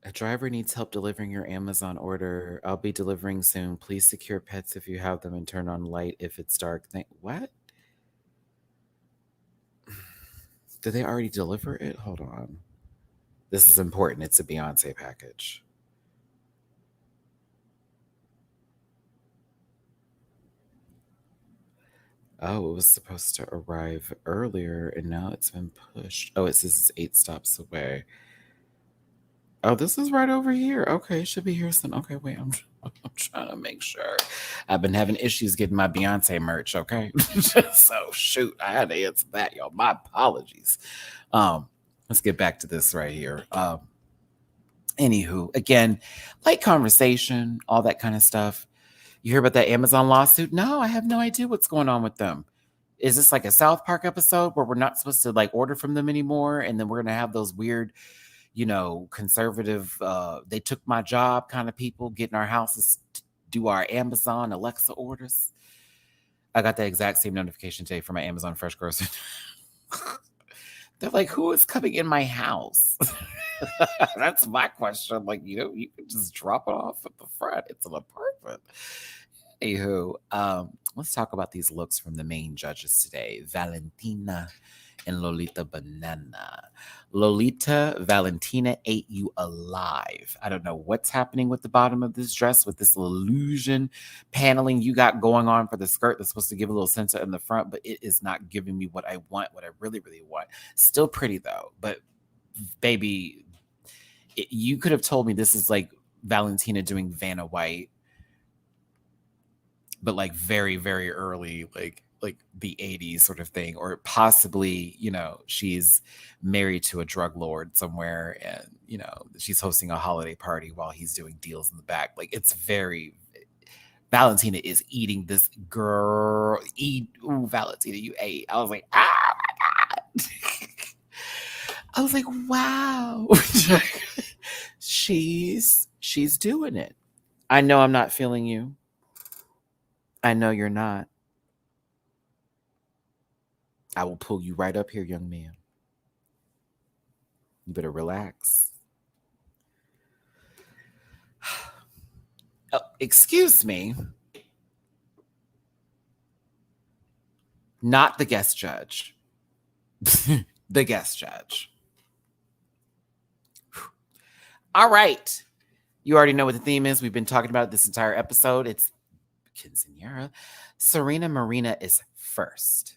S1: A driver needs help delivering your Amazon order. I'll be delivering soon. Please secure pets if you have them and turn on light if it's dark. What? Did they already deliver it? Hold on. This is important. It's a Beyonce package. Oh, it was supposed to arrive earlier and now it's been pushed. Oh, it says it's 8 stops away. Oh, this is right over here. Okay, should be here soon. Okay, wait, I'm trying to make sure. I've been having issues getting my Beyonce merch, okay? So shoot, I had to answer that, y'all. My apologies. Let's get back to this right here. Anywho, again, light conversation, all that kind of stuff. You hear about that Amazon lawsuit? No, I have no idea what's going on with them. Is this like a South Park episode where we're not supposed to like order from them anymore? And then we're going to have those weird, conservative, they took my job kind of people get in our houses to do our Amazon Alexa orders. I got the exact same notification today from my Amazon Fresh Grocery. They're like, who is coming in my house? That's my question. Like, you can just drop it off at the front. It's an apartment. Anywho, let's talk about these looks from the main judges today. Valentina and Lolita Banana. Lolita, Valentina ate you alive. I don't know what's happening with the bottom of this dress with this illusion paneling you got going on for the skirt that's supposed to give a little center in the front, but it is not giving me what I want, what I really, really want. Still pretty though, but baby, you could have told me this is like Valentina doing Vanna White, but like very, very early, like the 80s sort of thing, or possibly, she's married to a drug lord somewhere and, she's hosting a holiday party while he's doing deals in the back. Like it's very Valentina is eating this girl. Ooh, Valentina, you ate. I was like, ah my God. I was like, wow. she's doing it. I know I'm not feeling you. I know you're not. I will pull you right up here, young man. You better relax. Oh, excuse me. Not the guest judge. The guest judge. All right. You already know what the theme is. We've been talking about it this entire episode. It's Quinceañera. Serena Marina is first.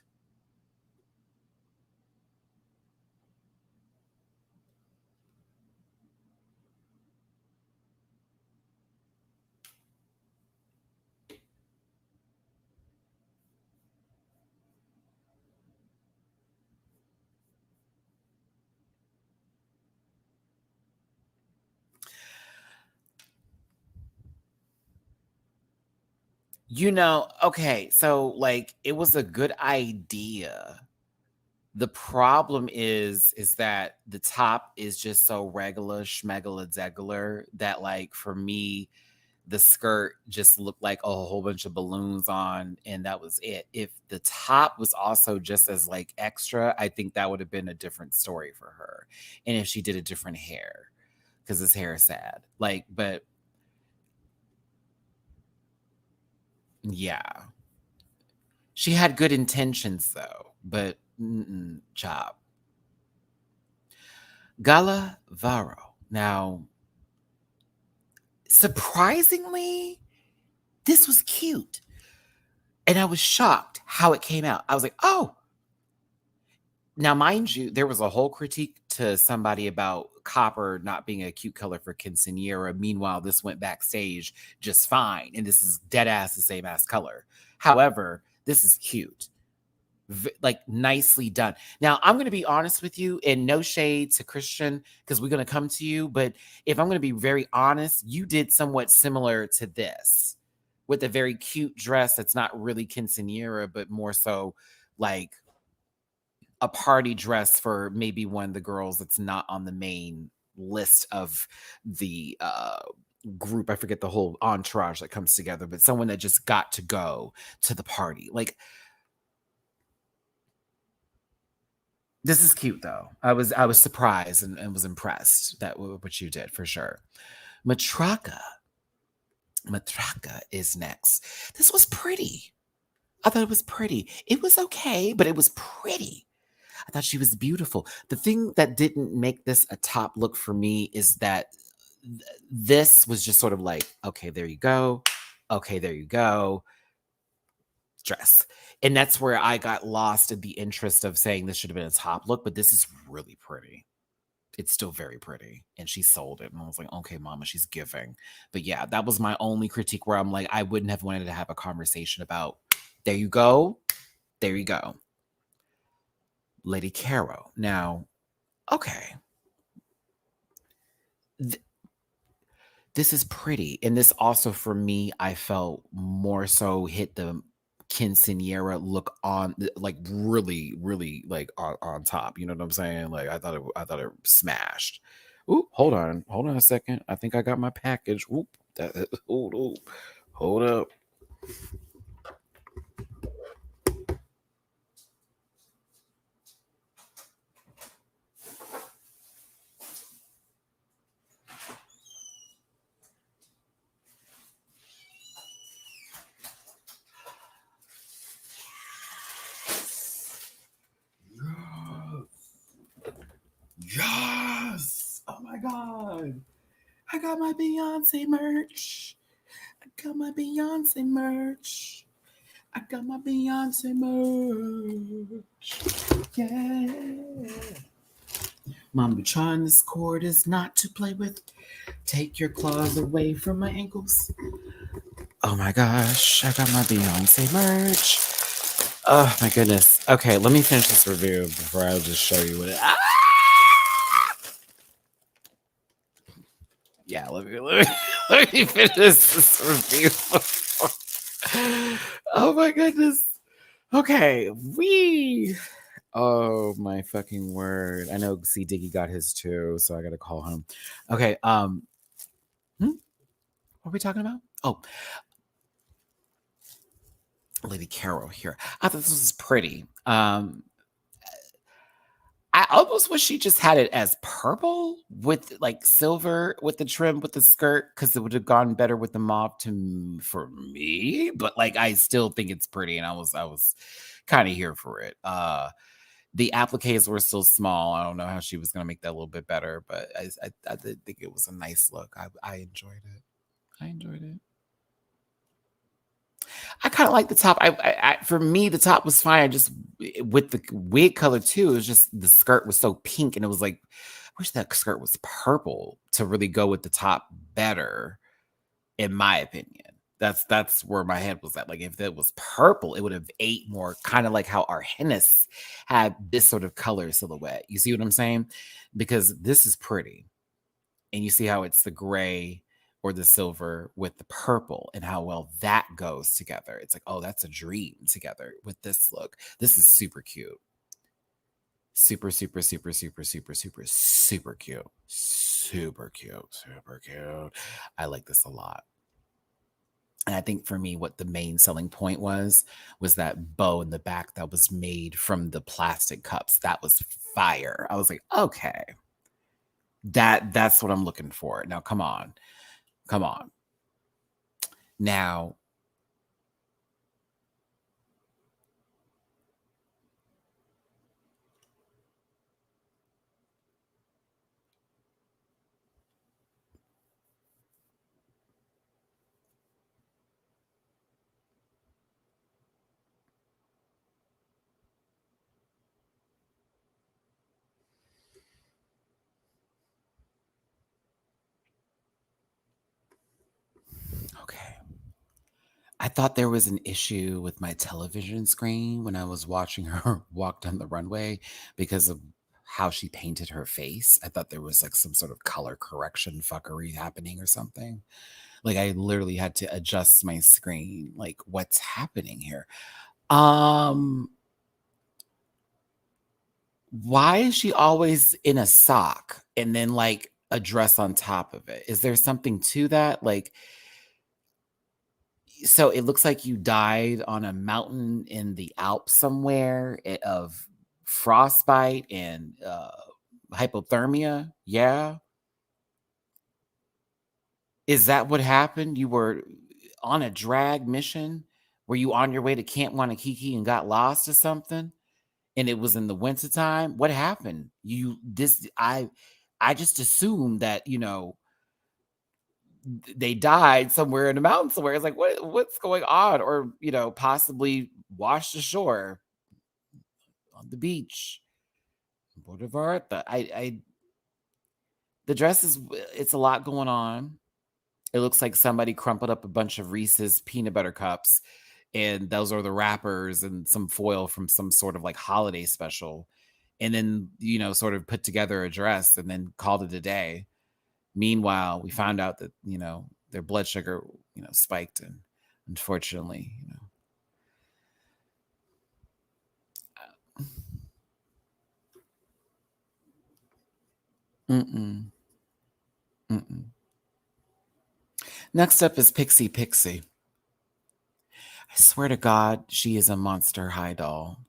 S1: Okay, so like it was a good idea. The problem is that the top is just so regular, schmegula degular that like for me, the skirt just looked like a whole bunch of balloons on, and that was it. If the top was also just as like extra, I think that would have been a different story for her. And if she did a different hair, because his hair is sad. Like, but yeah. She had good intentions though, but job. Gala Varo. Now, surprisingly, this was cute. And I was shocked how it came out. I was like, oh. Now, mind you, there was a whole critique to somebody about copper not being a cute color for quinceanera. Meanwhile, this went backstage just fine. And this is dead ass the same ass color. However, this is cute. Like nicely done. Now, I'm going to be honest with you, and no shade to Christian because we're going to come to you. But if I'm going to be very honest, you did somewhat similar to this with a very cute dress that's not really quinceanera, but more so like a party dress for maybe one of the girls that's not on the main list of the group. I forget the whole entourage that comes together, but someone that just got to go to the party. Like, this is cute though. I was surprised and was impressed that what you did for sure. Matraka. Matraka is next. This was pretty. I thought it was pretty. It was okay, but it was pretty. I thought she was beautiful. The thing that didn't make this a top look for me is that this was just sort of like, okay, there you go. Okay, there you go. Dress. And that's where I got lost in the interest of saying this should have been a top look, but this is really pretty. It's still very pretty. And she sold it. And I was like, okay, mama, she's giving. But yeah, that was my only critique where I'm like, I wouldn't have wanted to have a conversation about, there you go. There you go. Lady Caro. Now, okay. This is pretty. And this also for me, I felt more so hit the quinceanera look on like really, really like on top. You know what I'm saying? Like I thought it smashed. Ooh, hold on. Hold on a second. I think I got my package. Oop, hold up. Yes. Oh my God. I got my Beyonce merch. I got my Beyonce merch. I got my Beyonce merch. Yeah. Mama trying this cord is not to play with. Take your claws away from my ankles. Oh my gosh, I got my Beyonce merch. Oh my goodness. Okay, let me finish this review before I'll just show you what it. Yeah, let me finish this review. Oh my goodness. Okay, oh my fucking word. I know C Diggy got his too, so I gotta call him. Okay, what are we talking about? Oh, Lady Carol here. I thought this was pretty. I almost wish she just had it as purple with like silver with the trim with the skirt because it would have gone better with the mauve for me. But like I still think it's pretty, and I was kind of here for it. The appliques were still small. I don't know how she was gonna make that a little bit better, but I did think it was a nice look. I enjoyed it. I enjoyed it. I kind of like the top. For me, the top was fine. I just with the wig color too. It was just the skirt was so pink, and it was like, I wish that skirt was purple to really go with the top better, in my opinion. That's where my head was at. Like if it was purple, it would have ate more, kind of like how our Hennis had this sort of color silhouette. You see what I'm saying? Because this is pretty, and you see how it's the gray or the silver with the purple and how well that goes together. It's like, oh, that's a dream together with this look. This is super cute. Super, super, super, super, super, super, super cute. Super cute. Super cute. I like this a lot. And I think for me, what the main selling point was that bow in the back that was made from the plastic cups. That was fire. I was like, okay, that's what I'm looking for. Now, come on. Come on. Now, okay. I thought there was an issue with my television screen when I was watching her walk down the runway because of how she painted her face. I thought there was like some sort of color correction fuckery happening or something. Like I literally had to adjust my screen. Like, what's happening here? Um, why is she always in a sock and then like a dress on top of it? Is there something to that? Like, so it looks like you died on a mountain in the Alps somewhere of frostbite and hypothermia. Yeah. Is that what happened? You were on a drag mission? Were you on your way to Camp Wanakiki and got lost or something? And it was in the wintertime? What happened? I just assumed that, they died somewhere in the mountains somewhere. It's like, what's going on? Or, possibly washed ashore on the beach. Boulevard. The dress it's a lot going on. It looks like somebody crumpled up a bunch of Reese's peanut butter cups, and those are the wrappers and some foil from some sort of like holiday special. And then, sort of put together a dress and then called it a day. Meanwhile, we found out that, their blood sugar, spiked, and unfortunately, mm-mm, mm-mm. Next up is Pixie Pixie. I swear to God, she is a Monster High doll.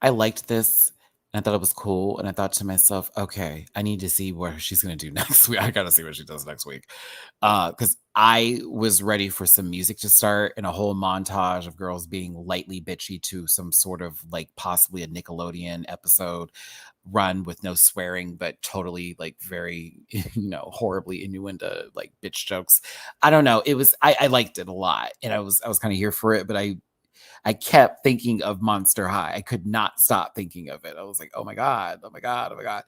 S1: I liked this. And I thought it was cool. And I thought to myself, okay, I need to see what she's going to do next week. I got to see what she does next week. Because I was ready for some music to start and a whole montage of girls being lightly bitchy to some sort of like possibly a Nickelodeon episode run with no swearing, but totally like very, horribly innuendo, like bitch jokes. I don't know. I liked it a lot and I was kind of here for it, but I kept thinking of Monster High. I could not stop thinking of it. I was like, oh my God, oh my God, oh my God.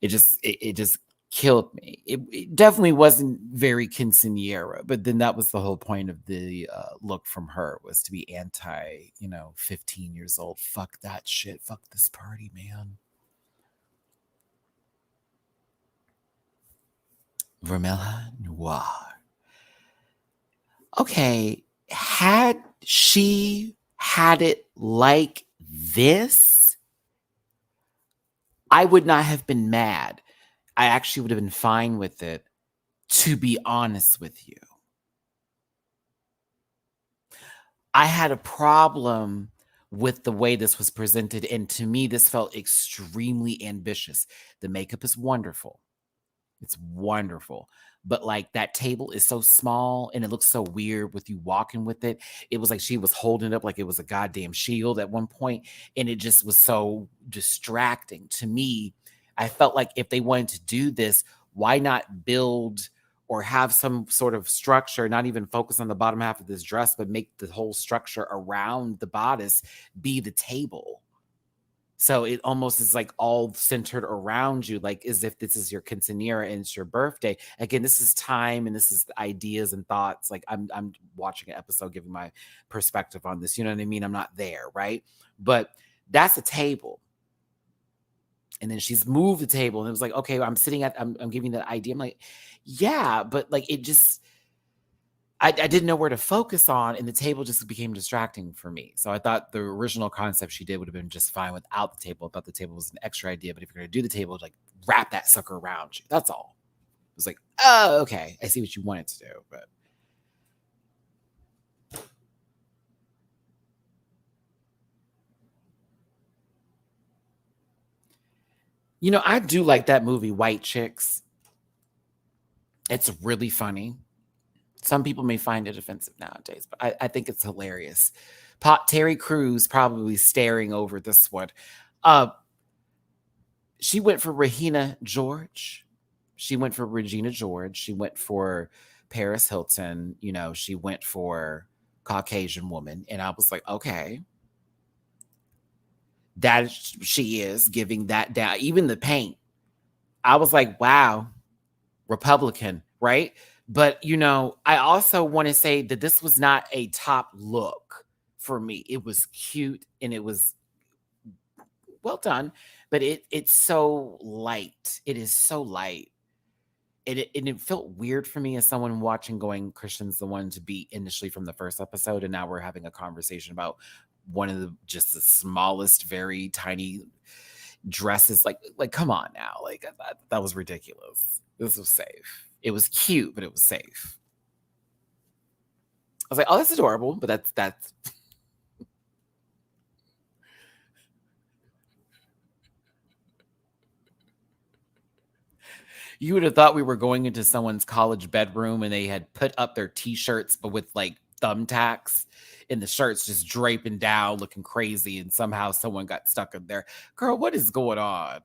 S1: It just killed me. It definitely wasn't very quinceañera, but then that was the whole point of the look from her, was to be anti, 15 years old. Fuck that shit. Fuck this party, man. Vermilla Noir. Okay, had she had it like this, I would not have been mad. I actually would have been fine with it, to be honest with you. I had a problem with the way this was presented, and to me, this felt extremely ambitious. The makeup is wonderful. It's wonderful. But like that table is so small and it looks so weird with you walking with it. It was like she was holding it up like it was a goddamn shield at one point, and it just was so distracting to me. I felt like if they wanted to do this, why not build or have some sort of structure, not even focus on the bottom half of this dress, but make the whole structure around the bodice be the table. So it almost is like all centered around you, like as if this is your quinceanera and it's your birthday. Again, this is time and this is ideas and thoughts. Like I'm watching an episode, giving my perspective on this. You know what I mean? I'm not there, right? But that's a table. And then she's moved the table, and it was like, okay, I'm giving that idea. I'm like, yeah, but like it just I didn't know where to focus on, and the table just became distracting for me. So I thought the original concept she did would have been just fine without the table. I thought the table was an extra idea, but if you're going to do the table, like wrap that sucker around you. That's all. It was like, oh, okay, I see what you wanted to do, but I do like that movie, White Chicks. It's really funny. Some people may find it offensive nowadays, but I think it's hilarious. Terry Crews probably staring over this one. Uh, she went for Regina George. She went for Regina George. She went for Paris Hilton. She went for Caucasian woman. And I was like, okay, she is giving that down. Even the paint. I was like, wow, Republican, right? But, I also want to say that this was not a top look for me. It was cute and it was well done, but it's so light. It is so light. And it felt weird for me as someone watching, going, Christian's the one to beat initially from the first episode, and now we're having a conversation about one of the smallest, very tiny dresses. Like come on now. Like that was ridiculous. This was safe. It was cute, but it was safe. I was like, oh, that's adorable, but that's you would have thought we were going into someone's college bedroom and they had put up their t-shirts, but with like thumbtacks, and the shirts just draping down, looking crazy, and somehow someone got stuck in there. Girl, what is going on?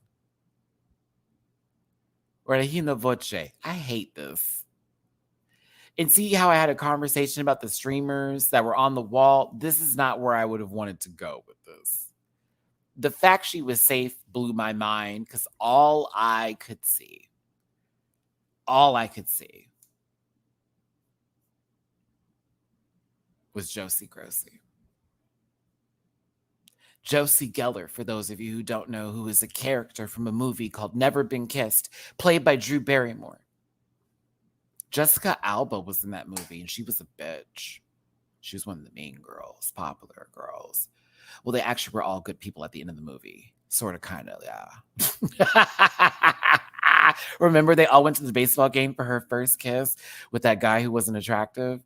S1: Regina Voce. I hate this. And see how I had a conversation about the streamers that were on the wall? This is not where I would have wanted to go with this. The fact she was safe blew my mind, because all I could see was Josie Grossi. Josie Geller, for those of you who don't know, who is a character from a movie called Never Been Kissed, played by Drew Barrymore. Jessica Alba was in that movie, and she was a bitch. She was one of the mean girls, popular girls. Well, they actually were all good people at the end of the movie. Sort of, kind of, yeah. Remember, they all went to the baseball game for her first kiss with that guy who wasn't attractive?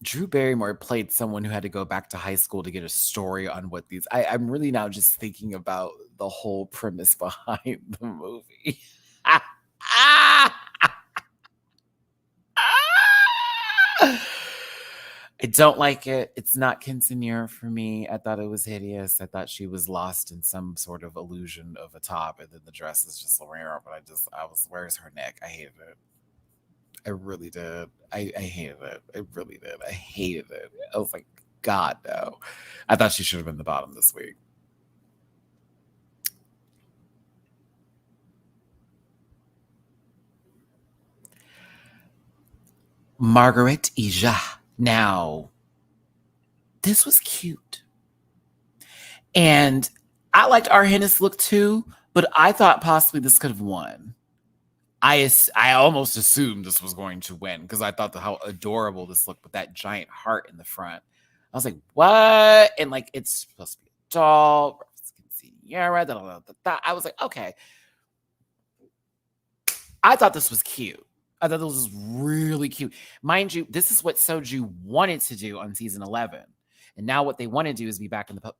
S1: Drew Barrymore played someone who had to go back to high school to get a story on what these. I'm really now just thinking about the whole premise behind the movie. I don't like it. It's not quinceañera for me. I thought it was hideous. I thought she was lost in some sort of illusion of a top, and then the dress is just Lorena. But where's her neck? I hated it. I really did. I hated it. I really did. I hated it. I was like, God, no. I thought she should have been the bottom this week. Margaret Ija. Now, this was cute. And I liked our Hennis look too, but I thought possibly this could have won. I almost assumed this was going to win because I thought how adorable this looked with that giant heart in the front. I was like, what? And like, it's supposed to be a doll. Quinceañera, I was like, okay. I thought this was cute. I thought this was really cute. Mind you, this is what Soju wanted to do on season 11. And now what they want to do is be back in the...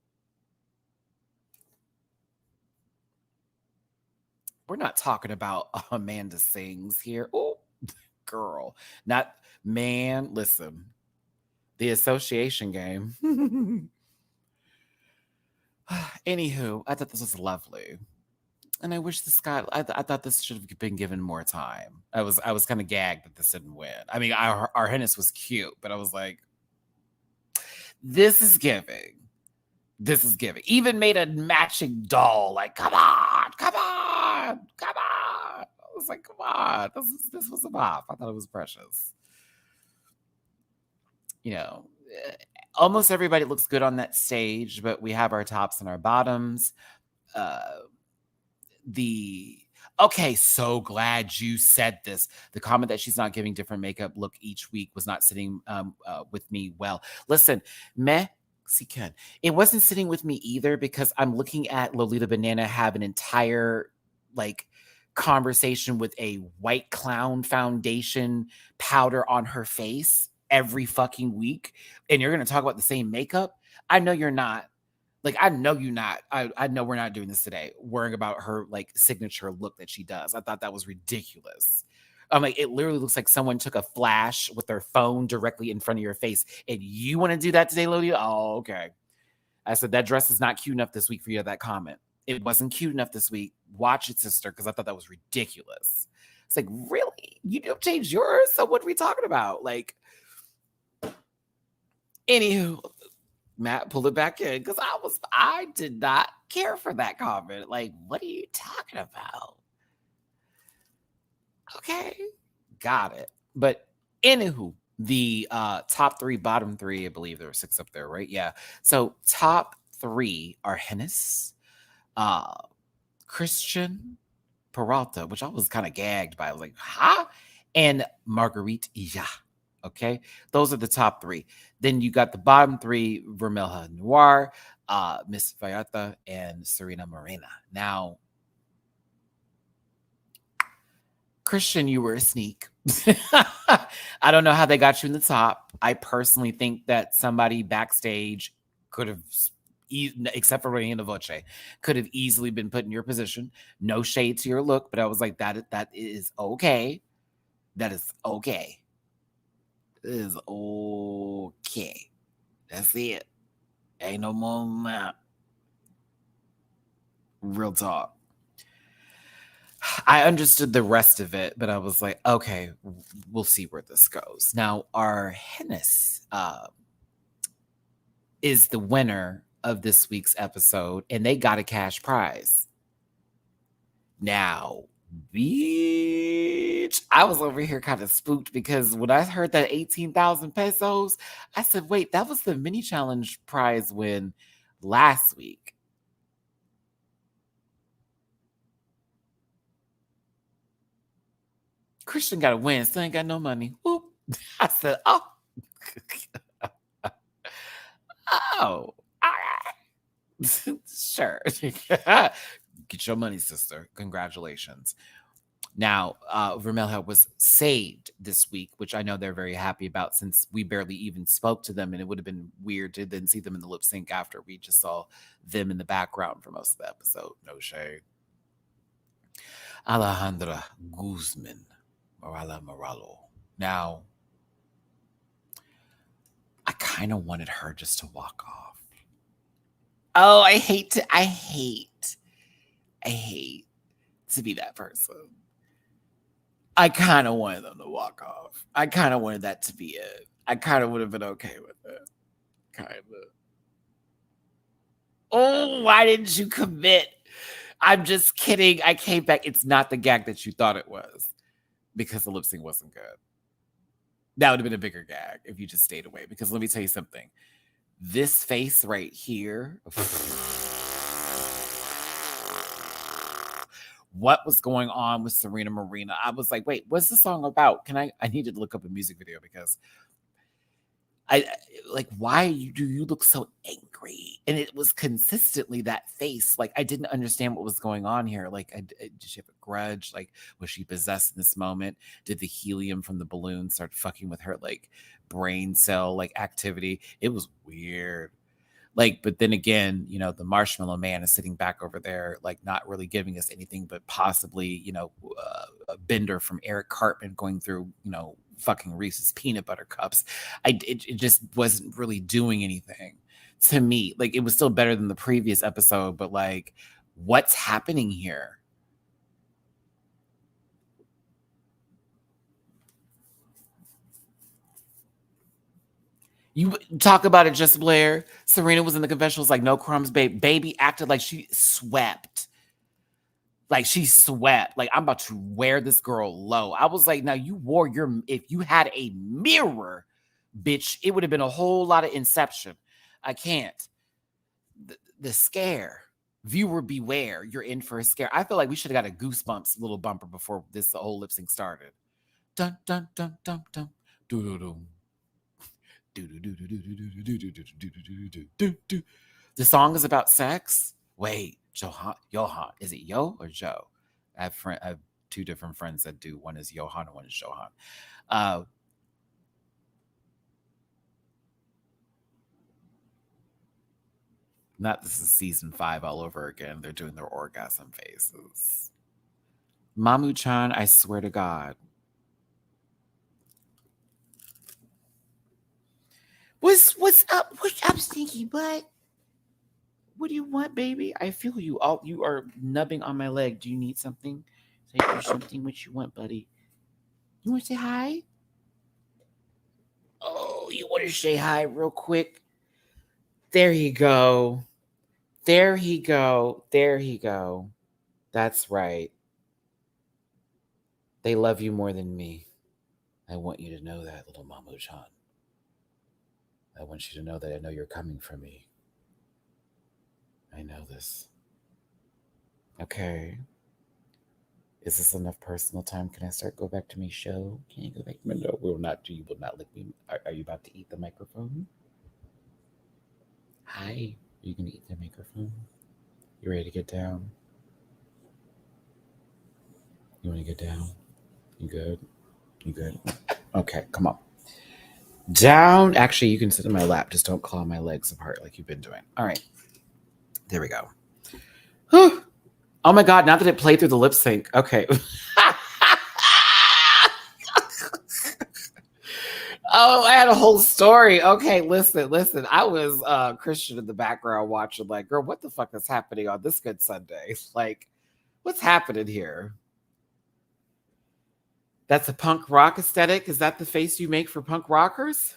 S1: We're not talking about Amanda Sings here. Oh, girl. Not... Man, listen. The association game. Anywho, I thought this was lovely. And I wish this guy. I thought this should have been given more time. I was kind of gagged that this didn't win. I mean, our Hennis was cute, but I was like, this is giving. This is giving. Even made a matching doll. Like, come on, come on, come on. I was like, come on. This was a bop. I thought it was precious. You know, almost everybody looks good on that stage, but we have our tops and our bottoms. Okay, so glad you said this. The comment that she's not giving different makeup look each week was not sitting with me well. Listen, Mexican. It wasn't sitting with me either because I'm looking at Lolita Banana have an entire like conversation with a white clown foundation powder on her face every fucking week, and you're gonna talk about the same makeup. I know you're not. Like, I know you're not. I know we're not doing this today, worrying about her like signature look that she does. I thought that was ridiculous. I'm like, it literally looks like someone took a flash with their phone directly in front of your face. And you want to do that today, Lodi? Oh, okay. I said, that dress is not cute enough this week for you to have that comment. It wasn't cute enough this week. Watch it, sister, because I thought that was ridiculous. It's like, really? You don't change yours? So what are we talking about? Like, anywho, Matt, pull it back in because I did not care for that comment. Like, what are you talking about? Okay, got it. But anywho, the top three, bottom three, I believe there were 6 up there, right? Yeah. So top 3 are Hennis, Christian Peralta, which I was kind of gagged by. I was like, huh? And Marguerite Ija. Okay, those are the top 3. Then you got the bottom 3: Vermelha Noir, Miss Vallarta, and Serena Morena. Now, Christian, you were a sneak. I don't know how they got you in the top. I personally think that somebody backstage could have, except for Reina Voce, could have easily been put in your position. No shade to your look, but I was like, that is okay. That is okay. Is okay. That's it. Ain't no more than that. Real talk. I understood the rest of it, but I was like, okay, we'll see where this goes. Now, our Hennis is the winner of this week's episode, and they got a cash prize. Now, bitch, I was over here kind of spooked because when I heard that 18,000 pesos, I said, wait, that was the mini challenge prize win last week. Christian got to win, still ain't got no money. Whoop. I said, oh. Oh, all right. Sure. Get your money, sister. Congratulations. Now, Vermelho was saved this week, which I know they're very happy about since we barely even spoke to them, and it would have been weird to then see them in the lip sync after we just saw them in the background for most of the episode. No shade. Alejandra Guzman, Morala Moralo. Now, I kind of wanted her just to walk off. Oh, I hate to be that person. I kind of wanted them to walk off. I kind of wanted that to be it. I kind of would have been okay with it. Kind of. Oh, why didn't you commit? I'm just kidding. I came back. It's not the gag that you thought it was because the lip sync wasn't good. That would have been a bigger gag if you just stayed away. Because let me tell you something. This face right here. What was going on with Serena Marina? I was like, wait, what's the song about? I need to look up a music video because I like, why do you look so angry? And it was consistently that face. Like, I didn't understand what was going on here. Like, did she have a grudge? Like, was she possessed in this moment? Did the helium from the balloon start fucking with her, like, brain cell, like, activity? It was weird. Like, but then again, the Marshmallow Man is sitting back over there, like, not really giving us anything, but possibly, a bender from Eric Cartman going through, fucking Reese's peanut butter cups. It just wasn't really doing anything to me. Like, it was still better than the previous episode, but like, what's happening here? You talk about it, Just Blair. Serena was in the confessionals like no crumbs, babe. Baby acted like she swept. Like she swept. Like, I'm about to wear this girl low. I was like, now you wore if you had a mirror, bitch, it would have been a whole lot of Inception. I can't. The scare. Viewer beware. You're in for a scare. I feel like we should have got a Goosebumps little bumper before this whole lip sync started. Dun dun dun dun dun. Doo doo doo. The song is about sex. Wait, Johan. Is it Yo or Joe? I have two different friends that do. One is Johan and one is Johan. Not this is season 5 all over again. They're doing their orgasm faces. Mamu-chan, I swear to God. What's up? What's up, stinky butt? What do you want, baby? I feel you. You are nubbing on my leg. Do you need something? Say something. What you want, buddy? You want to say hi? Oh, you want to say hi real quick? There you go. There he go. There he go. That's right. They love you more than me. I want you to know that, little Mamu-chan. I want you to know that I know you're coming for me. I know this. Okay. Is this enough personal time? Can I go back to my show? Can you go back? No, you will not lick me. Are you about to eat the microphone? Hi. Are you going to eat the microphone? You ready to get down? You want to get down? You good? You good? Okay, come on. Down. Actually, you can sit in my lap. Just don't claw my legs apart like you've been doing. All right. There we go. Whew. Oh my God, now that it played through the lip sync. Okay. Oh, I had a whole story. Okay, listen. I was Christian in the background watching, like, girl, what the fuck is happening on this good Sunday? Like, what's happening here? That's a punk rock aesthetic? Is that the face you make for punk rockers?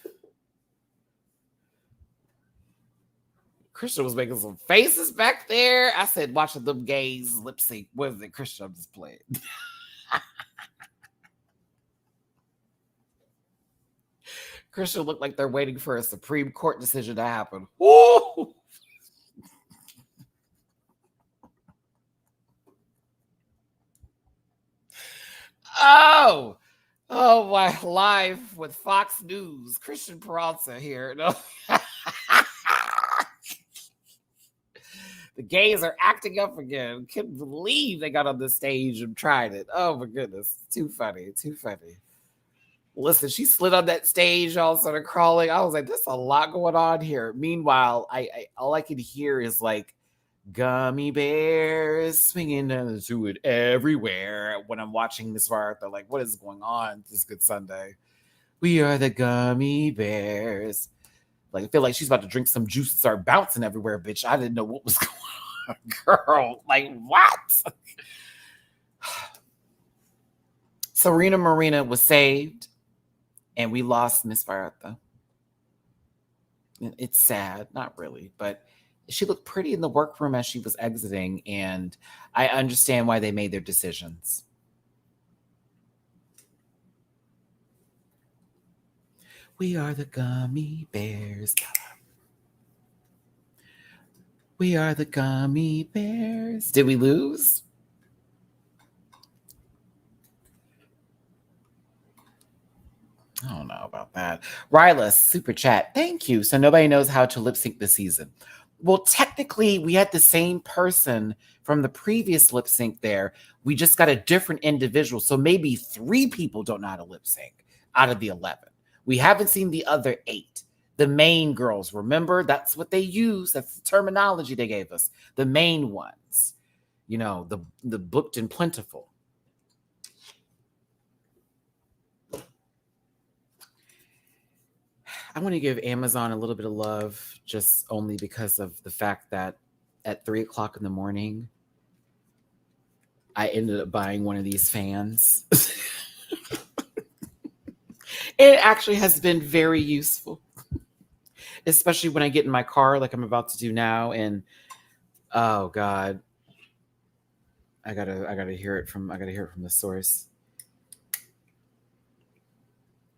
S1: Christian was making some faces back there. I said, watching them gays lip sync. What is it, Christian? I'm just playing. Christian looked like they're waiting for a Supreme Court decision to happen. Woo! Oh, my live with Fox News. Christian Peralta here. No. The gays are acting up again. Can't believe they got on the stage and tried it. Oh my goodness. Too funny. Too funny. Listen, she slid on that stage, all started crawling. I was like, there's a lot going on here. Meanwhile, I all I could hear is like gummy bears swinging to it everywhere when I'm watching Miss Martha. Like, what is going on this good Sunday? We are the gummy bears. Like, I feel like she's about to drink some juice and start bouncing everywhere, bitch. I didn't know what was going on, girl. Like, what? Serena Marina was saved, and we lost Miss Martha. It's sad, not really, but she looked pretty in the workroom as she was exiting, and I understand why they made their decisions. We are the gummy bears. We are the gummy bears. Did we lose? I don't know about that. Ryla, super chat. Thank you. So nobody knows how to lip sync this season. Well, technically, we had the same person from the previous lip sync there. We just got a different individual. So maybe 3 people don't know how to lip sync out of the 11. We haven't seen the other 8. The main girls, remember? That's what they use. That's the terminology they gave us. The main ones. You know, the booked and plentiful. I want to give Amazon a little bit of love just only because of the fact that at 3 o'clock in the morning, I ended up buying one of these fans. It actually has been very useful, especially when I get in my car like I'm about to do now. And oh God, I gotta hear it from the source.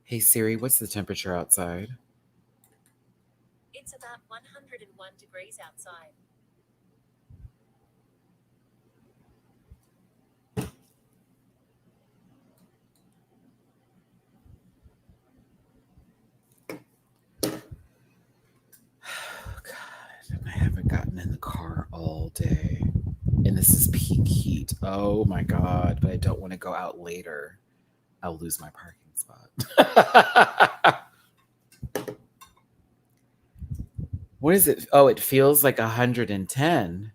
S1: Hey Siri, what's the temperature outside?
S2: It's about 101 degrees outside.
S1: Oh God, I haven't gotten in the car all day. And this is peak heat. Oh my God, but I don't want to go out later. I'll lose my parking spot. What is it? Oh, it feels like 110.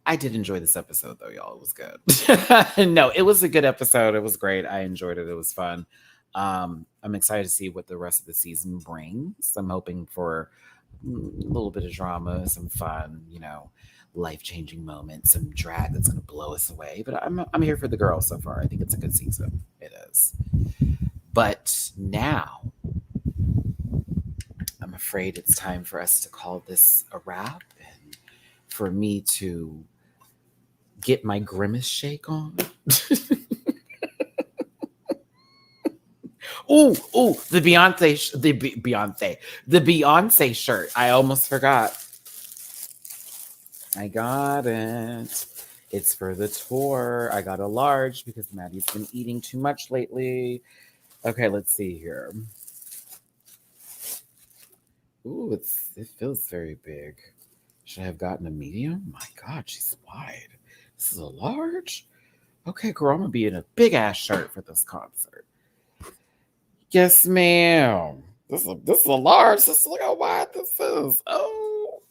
S1: I did enjoy this episode, though, y'all. It was good. No, it was a good episode. It was great. I enjoyed it. It was fun. I'm excited to see what the rest of the season brings. I'm hoping for a little bit of drama, some fun, life-changing moments, some drag that's going to blow us away. But I'm here for the girls so far. I think it's a good season. It is. But now, I'm afraid it's time for us to call this a wrap and for me to get my grimace shake on. Ooh, the Beyonce shirt. I almost forgot. I got it. It's for the tour. I got a large because Maddie's been eating too much lately. Okay, let's see here. Ooh, it feels very big. Should I have gotten a medium? My God, she's wide. This is a large? Okay, girl, I'm gonna be in a big ass shirt for this concert. Yes, ma'am. This is a large. Just look how wide this is. Oh,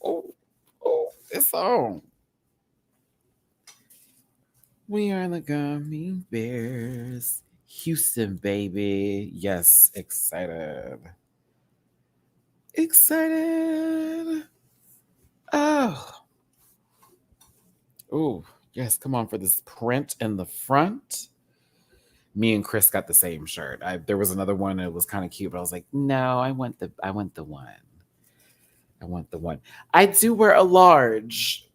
S1: it's on. We are the gummy bears. Houston, baby. Yes, excited. Excited. Oh, yes, come on for this print in the front. Me and Chris got the same shirt. There was another one that was kind of cute, but I was like, no, I want the one. I want the one. I do wear a large.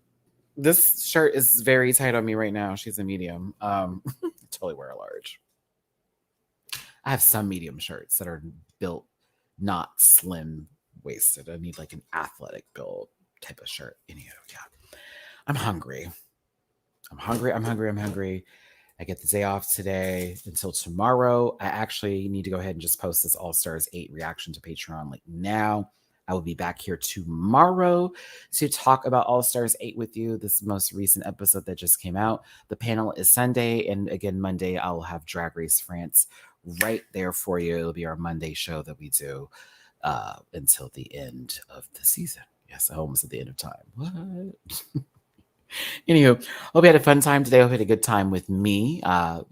S1: This shirt is very tight on me right now. She's a medium. Totally wear a large. I have some medium shirts that are built not slim waisted. I need like an athletic build type of shirt. Anywho, yeah. I'm hungry. I'm hungry. I'm hungry. I'm hungry. I get the day off today until tomorrow. I actually need to go ahead and just post this All Stars 8 reaction to Patreon like now. I will be back here tomorrow to talk about All Stars 8 with you. This most recent episode that just came out. The panel is Sunday. And again, Monday, I will have Drag Race France right there for you. It'll be our Monday show that we do until the end of the season. Yes, almost at the end of time. What? Anywho, hope you had a fun time today. Hope you had a good time with me. It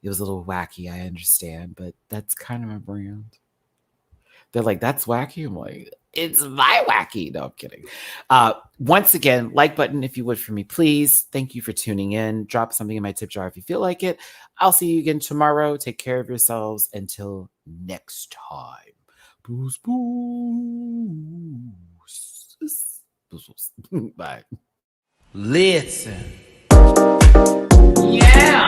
S1: was a little wacky, I understand, but that's kind of my brand. They're like, that's wacky. I'm like, it's my wacky. No, I'm kidding. Once again, like button if you would for me, please. Thank you for tuning in. Drop something in my tip jar if you feel like it. I'll see you again tomorrow. Take care of yourselves. Until next time. Booze, booze. Bye.
S3: Listen. Yeah.